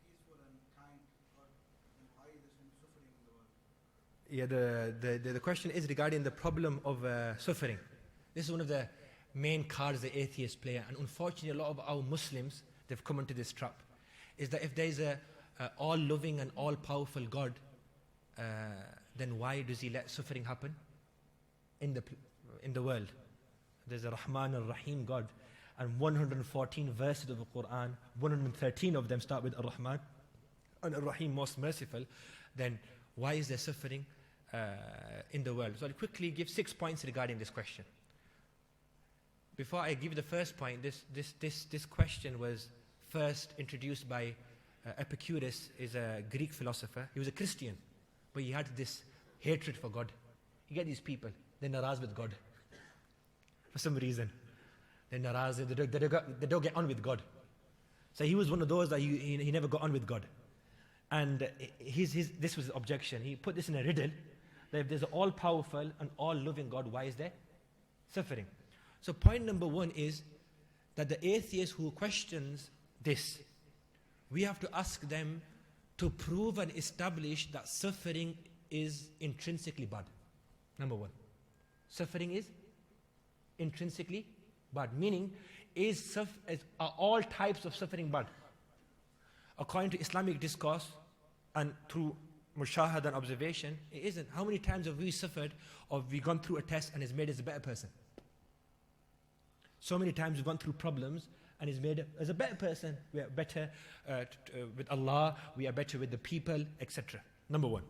E: peaceful and kind God, and why is there so much suffering in the world?
D: Yeah, the question is regarding the problem of suffering. This is one of the main cards the atheists play, and unfortunately a lot of our Muslims, they've come into this trap, is that if there is a all-loving and all-powerful God, then why does he let suffering happen in the world? There's a Rahman al-Rahim God, and 114 verses of the Quran, 113 of them start with Ar-Rahman and Ar-Rahim, most merciful. Then why is there suffering in the world? So I'll quickly give 6 points regarding this question. Before I give the first point, this question was first introduced by Epicurus, is a Greek philosopher. He was a Christian, but he had this hatred for God. You get these people, they're naraz with God. For some reason, they're naraz, they don't get on with God. So he was one of those that he never got on with God. And this was his objection. He put this in a riddle, that if there's an all-powerful and all-loving God, why is there suffering? So point number one is that the atheist who questions this, we have to ask them to prove and establish that suffering is intrinsically bad. Number one. Suffering is intrinsically bad. Meaning, are all types of suffering bad? According to Islamic discourse and through mushahada and observation, it isn't. How many times have we suffered or we've gone through a test and it's made us a better person? So many times we've gone through problems and it's made us as a better person. We are better with Allah, we are better with the people, etc. Number one.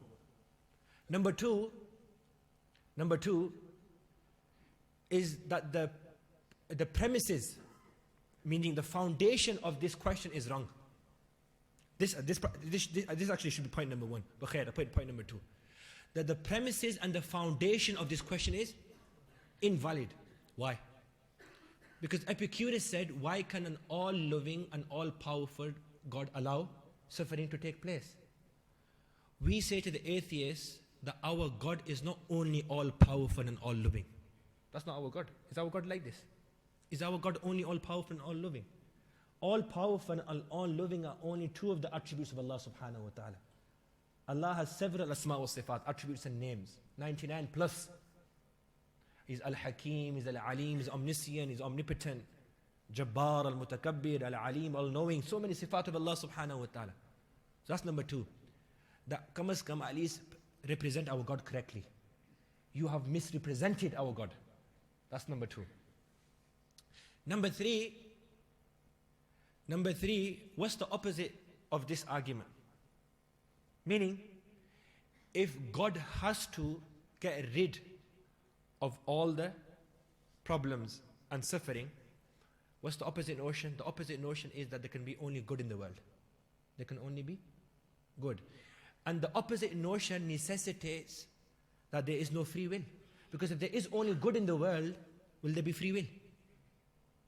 D: Number two is that the premises, meaning the foundation of this question is wrong. This actually should be point number one. But point number two. That the premises and the foundation of this question is invalid. Why? Because Epicurus said, why can an all-loving and all-powerful God allow suffering to take place? We say to the atheists that our God is not only all-powerful and all-loving. That's not our God. Is our God like this? Is our God only all-powerful and all-loving? All-powerful and all-loving are only two of the attributes of Allah subhanahu wa ta'ala. Allah has several asma wa sifat, attributes and names, 99 plus. He's Al-Hakim, He's Al-Alim, He's omniscient, He's omnipotent. Jabbar, Al-Mutakabbir, Al-Alim, All-Knowing. So many sifat of Allah subhanahu wa ta'ala. So that's number two. That come at least represent our God correctly. You have misrepresented our God. That's number two. Number three, what's the opposite of this argument? Meaning, if God has to get rid of all the problems and suffering, what's the opposite notion? The opposite notion is that there can be only good in the world. There can only be good. And the opposite notion necessitates that there is no free will. Because if there is only good in the world, will there be free will?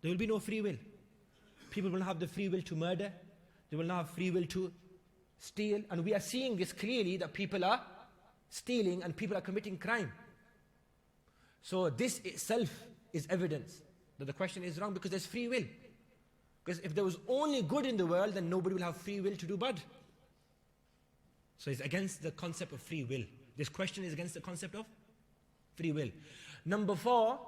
D: There will be no free will. People will not have the free will to murder. They will not have free will to steal. And we are seeing this clearly, that people are stealing and people are committing crime. So this itself is evidence that the question is wrong, because there's free will. Because if there was only good in the world, then nobody will have free will to do bad. So it's against the concept of free will. This question is against the concept of free will. Number 4,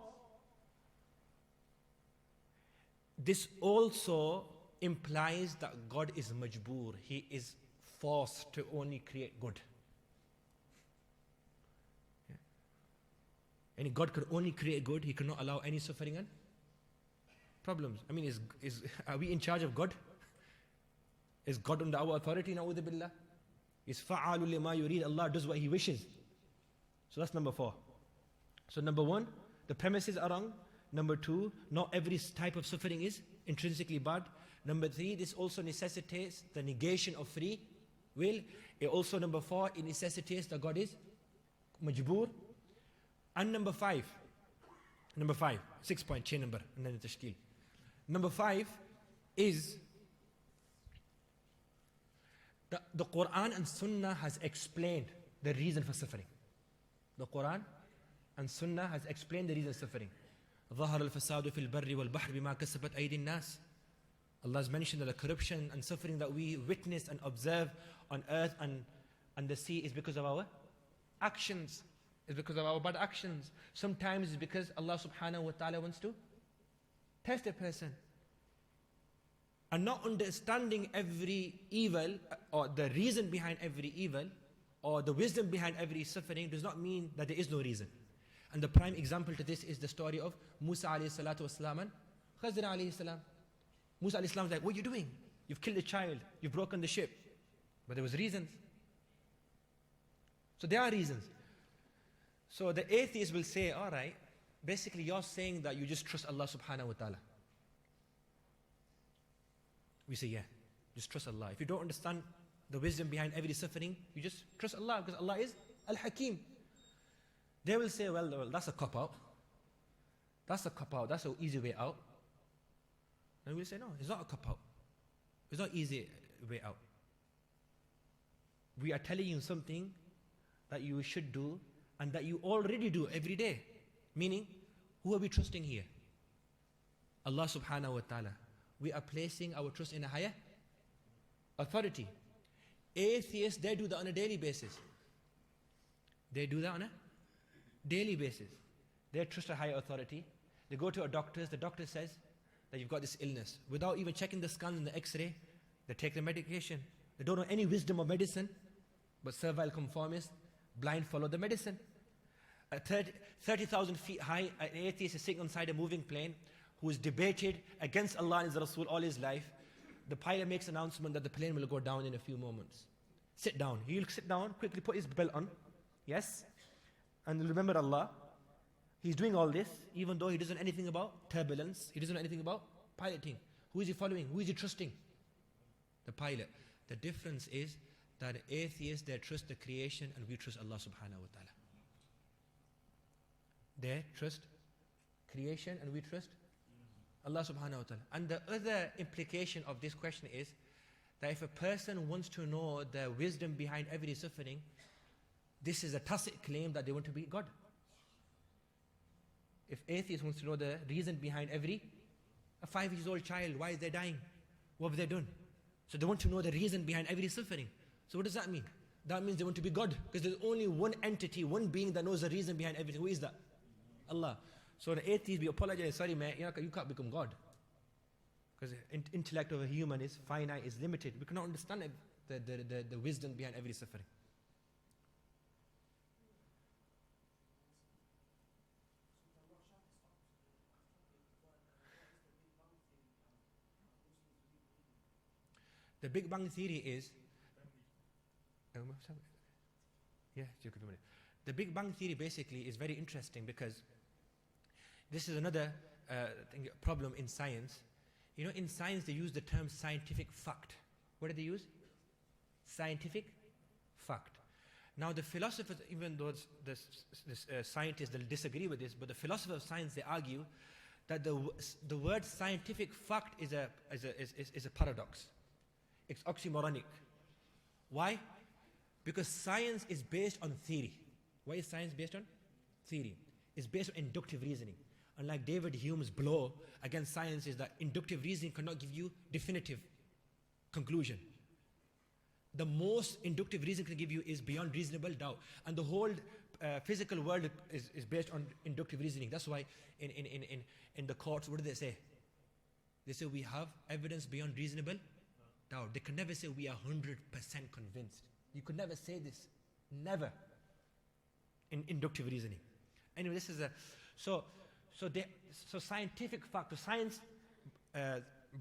D: this also implies that God is majboor. He is forced to only create good. Yeah. And if God could only create good, He cannot allow any suffering and problems. I mean, are we in charge of God? Is God under our authority? Na'udhu billah. Is fa'alu lima yurid. Allah does what He wishes. So that's number 4. So number 1, the premises are wrong. Number 2, not every type of suffering is intrinsically bad. Number 3, this also necessitates the negation of free will. It also, number 4, it necessitates that God is majboor. And number 5, 6-point chain number, and then the tashkil. Number 5 is the Quran and Sunnah has explained the reason for suffering. The Quran and Sunnah has explained the reason for suffering. ظهر الفساد في البر والبحر بما كسبت أيدي الناس. Allah has mentioned that the corruption and suffering that we witness and observe on earth and the sea is because of our actions. It's because of our bad actions. Sometimes it's because Allah subhanahu wa ta'ala wants to test a person. And not understanding every evil, or the reason behind every evil, or the wisdom behind every suffering, does not mean that there is no reason. And the prime example to this is the story of Musa alayhi salatu wasalam and Khazir alayhi salam. Musa alayhi salam is like, what are you doing? You've killed a child, you've broken the ship. But there was reasons. So there are reasons. So the atheist will say, all right, basically you're saying that you just trust Allah subhanahu wa ta'ala. We say, yeah, just trust Allah. If you don't understand the wisdom behind every suffering, you just trust Allah, because Allah is Al-Hakim. They will say, well, that's a cop-out. That's a cop-out, that's an easy way out. And we'll say, no, it's not a cop-out. It's not easy way out. We are telling you something that you should do and that you already do every day. Meaning, who are we trusting here? Allah subhanahu wa ta'ala. We are placing our trust in a higher authority. Atheists, they do that on a daily basis. They do that on a daily basis. They trust a higher authority. They go to a doctor. The doctor says that you've got this illness. Without even checking the scan and the x-ray, they take the medication. They don't know any wisdom of medicine, but servile conformists, blind follow the medicine. At 30,000 feet high, an atheist is sitting inside a moving plane who has debated against Allah and His Rasul all his life. The pilot makes an announcement that the plane will go down in a few moments. Sit down. He'll sit down, quickly put his belt on. Yes? And remember Allah. He's doing all this, even though he doesn't know anything about turbulence. He doesn't know anything about piloting. Who is he following? Who is he trusting? The pilot. The difference is that atheists, they trust the creation and we trust Allah subhanahu wa ta'ala. They trust creation and we trust Allah subhanahu wa ta'ala. And the other implication of this question is that if a person wants to know the wisdom behind every suffering, this is a tacit claim that they want to be God. If atheists wants to know the reason behind a 5-year-old child, why is they dying? What have they done? So they want to know the reason behind every suffering. So what does that mean? That means they want to be God, because there's only one entity, one being that knows the reason behind everything. Who is that? Allah. So the atheist, we apologize, sorry man, you can't become God. Because intellect of a human is finite, is limited. We cannot understand the wisdom behind every suffering. The Big Bang Theory is... Yeah, the Big Bang Theory basically is very interesting because this is another problem in science. You know, in science they use the term scientific fact. What do they use? Scientific fact. Now the philosophers, even though the scientists they'll disagree with this, but the philosophers of science, they argue that the word scientific fact is a paradox. It's oxymoronic. Why? Because science is based on theory. Why is science based on? Theory. It's based on inductive reasoning. Unlike David Hume's blow against science is that inductive reasoning cannot give you definitive conclusion. The most inductive reason can give you is beyond reasonable doubt. And the whole physical world is based on inductive reasoning. That's why in the courts, what do they say? They say we have evidence beyond reasonable doubt. They can never say we are 100% convinced. You could never say this. Never. In inductive reasoning. Anyway, this is so scientific fact. So science,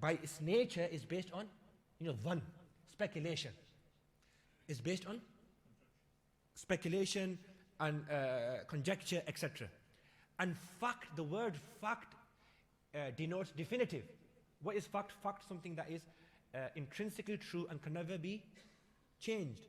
D: by its nature, is based on, dhann, speculation. It's based on speculation and conjecture, etc. And fact, the word fact denotes definitive. What is fact? Fact, something that is intrinsically true and can never be changed.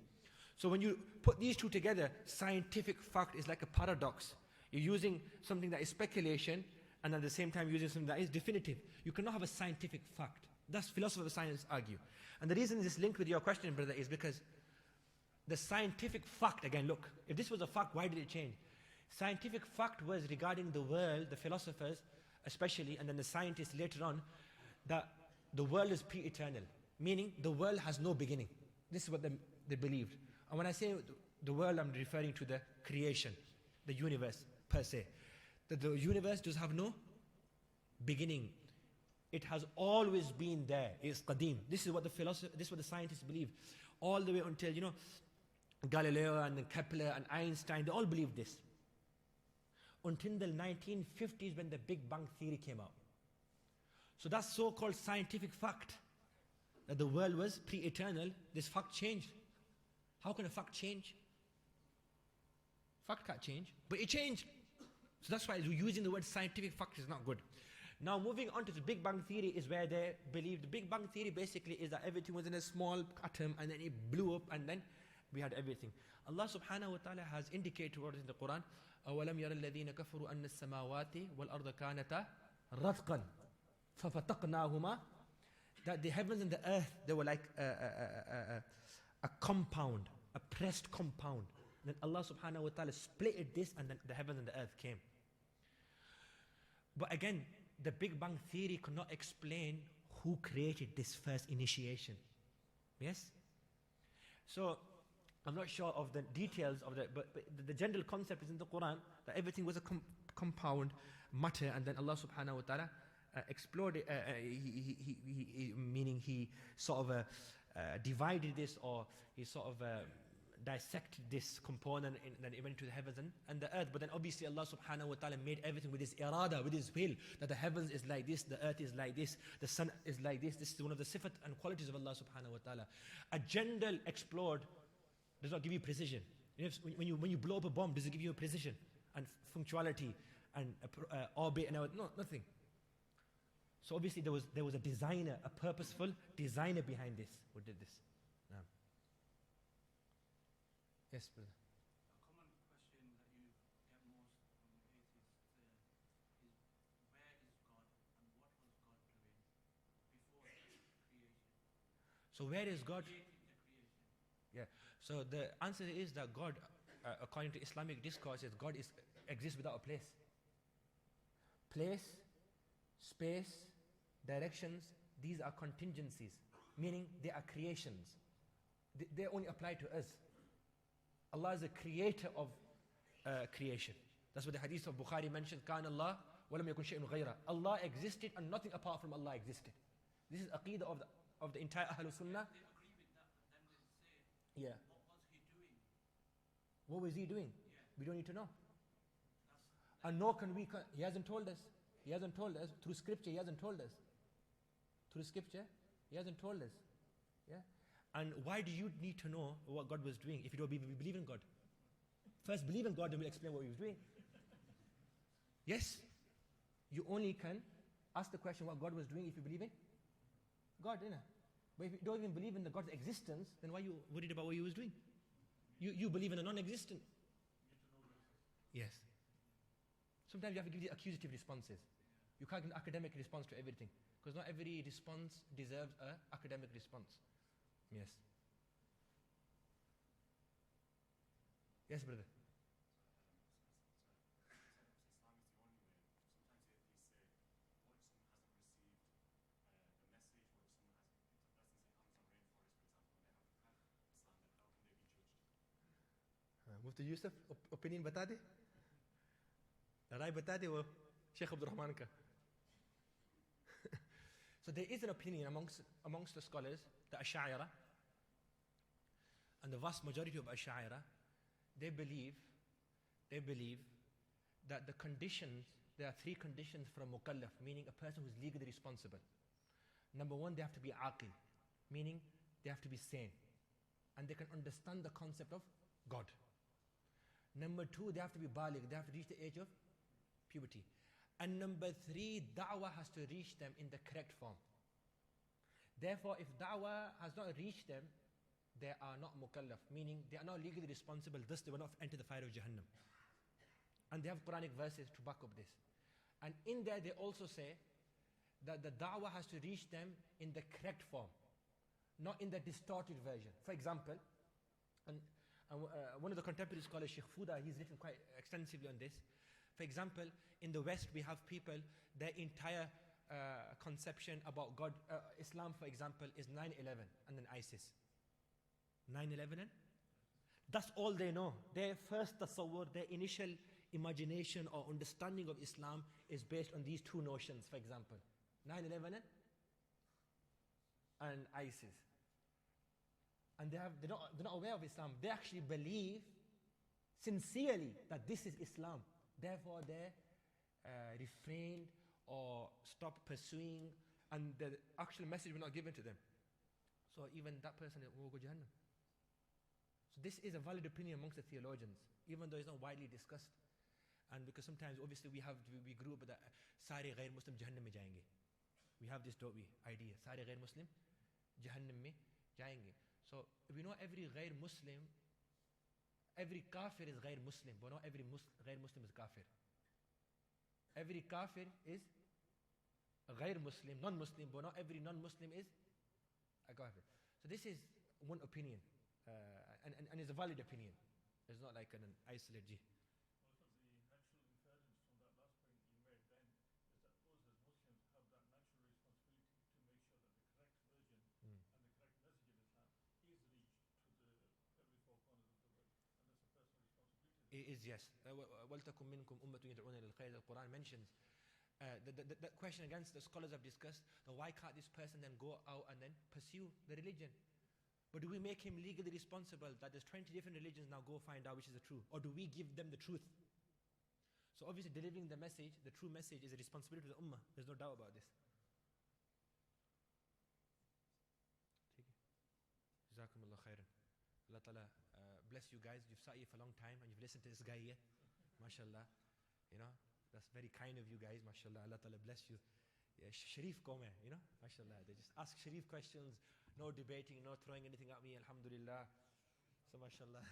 D: So when you put these two together, scientific fact is like a paradox. You're using something that is speculation and at the same time using something that is definitive. You cannot have a scientific fact. That's philosophers of science argue. And the reason this is linked with your question, brother, is because the scientific fact, again, look, if this was a fact, why did it change? Scientific fact was regarding the world, the philosophers especially, and then the scientists later on, that the world is pre-eternal, meaning the world has no beginning. This is what they believed. And when I say the world, I'm referring to the creation, the universe per se. That the universe does have no beginning. It has always been there. It's qadim. This is what the scientists believe. All the way until, Galileo and Kepler and Einstein, they all believed this. Until the 1950s when the Big Bang Theory came out. So that so-called scientific fact, that the world was pre-eternal, this fact changed. How can a fact change? Fact can't change, but it changed. So that's why using the word scientific fact is not good. Now moving on to the Big Bang Theory is where they believe the Big Bang Theory basically is that everything was in a small atom and then it blew up and then we had everything. Allah subhanahu wa ta'ala has indicated to us in the Quran, أَوَلَمْ يَرَ الَّذِينَ كَفَرُوا أَنَّ السَّمَاوَاتِ وَالْأَرْضَ كَانَتَا رَتْقًا فَفَتَقْنَاهُمَا. That the heavens and the earth, they were like a compound, a pressed compound. Then Allah subhanahu wa ta'ala split this and then the heavens and the earth came. But again, the Big Bang Theory cannot explain who created this first initiation. Yes? So, I'm not sure of the details of that, but the general concept is in the Quran that everything was a compound matter, and then Allah subhanahu wa ta'ala explored it, meaning He sort of divided this, or He sort of dissected this component, and then it went to the heavens and the earth. But then obviously Allah subhanahu wa ta'ala made everything with His irada, with His will, that the heavens is like this, the earth is like this, the sun is like this. This is one of the sifat and qualities of Allah subhanahu wa ta'ala. A general explored does not give you precision. When you blow up a bomb, does it give you a precision and punctuality and orbit and no, nothing. So obviously there was a designer, a purposeful designer behind this who did this. Yes, brother.
E: A common question that you get most from atheists is where is God and what was God doing before creation?
D: So where is God?
E: Creating the creation.
D: Yeah. So the answer is that God, according to Islamic discourses, God exists without a place. Place, space, directions, these are contingencies, meaning they are creations. They only apply to us. Allah is the creator of creation. That's what the hadith of Bukhari mentions. كان الله ولم يكن شيء غيره. Allah existed and nothing apart from Allah existed. This is aqidah of the entire Ahlul Sunnah.
F: They agree with that, but then they say,
D: Yeah.
F: what was he doing?
D: What was he doing?
F: Yeah.
D: We don't need to know.
F: That's,
D: And nor can we, he hasn't told us. He hasn't told us. Through scripture, he hasn't told us. Through scripture, he hasn't told us. Yeah? And why do you need to know what God was doing if you don't believe in God? First believe in God, then we'll explain what he was doing. Yes? You only can ask the question what God was doing if you believe in God, innit? But if you don't even believe in the God's existence, then why are you worried about what he was doing? You believe in the non-existent. Yes. Sometimes you have to give the accusative responses. You can't give an academic response to everything. Because not every response deserves an academic response. Yes. Yes, brother.
G: Islam is the only way. Sometimes atheists say, what if someone hasn't received the message, what if someone hasn't, let's say Amazon rainforest, for example, when they haven't had Islam, then how can they be judged?
D: Mufti Yusuf, opinion bata de? Rai bata de wo Sheikh Abdul Rahman ka. So there is an opinion amongst the scholars, the Ash'a'ira, and the vast majority of Ash'a'ira, they believe that the conditions, there are three conditions for a mukallaf, meaning a person who is legally responsible. Number one, they have to be aqil, meaning they have to be sane, and they can understand the concept of God. Number two, they have to be baligh, they have to reach the age of puberty. And number three, da'wah has to reach them in the correct form. Therefore, if da'wah has not reached them, they are not mukallaf, meaning they are not legally responsible, thus they will not enter the fire of Jahannam. And they have Quranic verses to back up this. And in there they also say that the da'wah has to reach them in the correct form, not in the distorted version. For example, and one of the contemporary scholars, Sheikh Fuda, he's written quite extensively on this. For example, in the West we have people, their entire conception about God, Islam for example, is 9/11 and then ISIS. 9/11 and? That's all they know. Their first tasawwur, their initial imagination or understanding of Islam is based on these two notions, for example. 9/11 and ISIS. And they're not aware of Islam. They actually believe sincerely that this is Islam. Therefore, they refrained or stopped pursuing, and the actual message was not given to them. So even that person will go to Jahannam. So this is a valid opinion amongst the theologians, even though it's not widely discussed. And because sometimes, obviously, we grew up with that, Sare ghair Muslim Jahannam mein jayenge. We have this, don't we, idea. Sare ghair Muslim Jahannam mein jayenge. So we know every ghair Muslim, every kafir is ghair Muslim, but not every ghair Muslim is kafir. Every kafir is a ghair Muslim, non-Muslim, but not every non-Muslim is a kafir. So this is one opinion, and it's a valid opinion. It's not like an isolated.
H: Also, the natural inference from that last point you made then is that us as Muslims have that natural responsibility to make sure that the correct version and the correct message of Islam is reached to every four corners of the world, and that's a personal responsibility.
D: It is, yes. وَلْتَكُمْ مِنْكُمْ أُمَّةٌ يَدْعُونَ لِلْخَيْرِ. The Quran mentions the question against the scholars have discussed, that why can't this person then go out and then pursue the religion? But do we make him legally responsible that there's 20 different religions, now go find out which is the truth? Or do we give them the truth? So obviously delivering the message, the true message, is a responsibility to the ummah. There's no doubt about this. Jazakumullah khairan. Allah Ta'ala bless you guys. You've sat here for a long time and you've listened to this guy here. MashaAllah. You know, that's very kind of you guys. MashaAllah. Allah Ta'ala bless you. Yeah, Sharif Qawm hai, you know, MashaAllah. They just ask Sharif questions, no debating, no throwing anything at me, Alhamdulillah. So MashaAllah.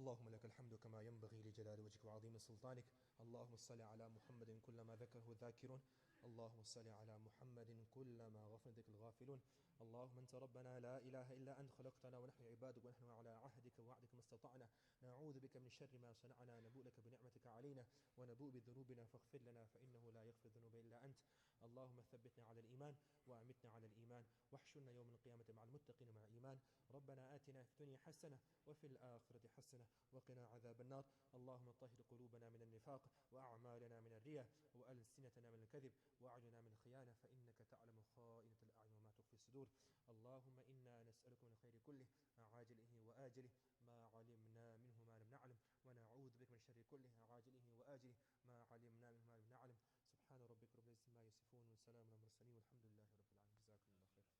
D: اللهم لك الحمد كما ينبغي لجلال وجهك وعظيم سلطانك اللهم صل على محمد كلما ذكره الذاكرون اللهم صل على محمد كلما غفرتك الغافلون اللهم أنت ربنا لا إله إلا أنت خلقتنا ونحن عبادك ونحن على عهدك ووعدك ما استطعنا نعوذ بك من شر ما صنعنا نبوء لك بنعمتك علينا ونبوء بذنوبنا فاغفر لنا فإنه لا يغفر الذنوب إلا أنت اللهم ثبتنا على الإيمان وأمتنا على الإيمان واحشرنا يوم القيامة مع المتقين مع إيمان. ربنا آتنا في الدنيا حسنة وفي الآخرة حسنة وقنا عذاب النار. اللهم طهر قلوبنا من النفاق وأعمالنا من الرياء وألسنتنا من الكذب وأعيننا من الخيانة فإنك تعلم خائنة الأعين وما تخفي الصدور. اللهم إنا نسألك من الخير كله عاجله وآجله ما علمنا منه ما لم نعلم ونعوذ بك من الشر كله عاجله وآجله ما علمنا منه ما لم نعلم. سبحان ربك رب العزة ما يصفون وسلام على المرسلين والحمد لله رب العالمين. جزاكم الله خير.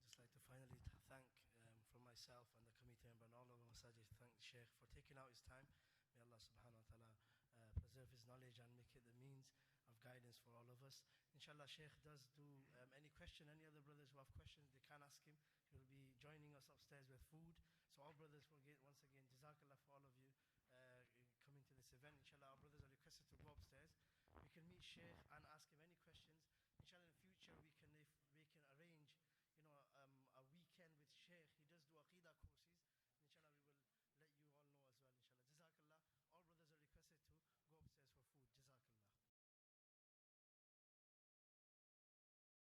A: Just like to finally thank from myself and the committee member and all of the masajid, thank the Sheikh for taking out his time. May Allah subhanahu wa ta'ala preserve his knowledge and make it the means of guidance for all of us. Inshallah, Sheikh does do any question, any other brothers who have questions, they can ask him. He will be joining us upstairs with food. So all brothers will get, once again, Jazakallah for all of you coming to this event. Inshallah, our brothers are requested to go upstairs. We can meet Sheikh and ask him any questions. Inshallah, in the future, we can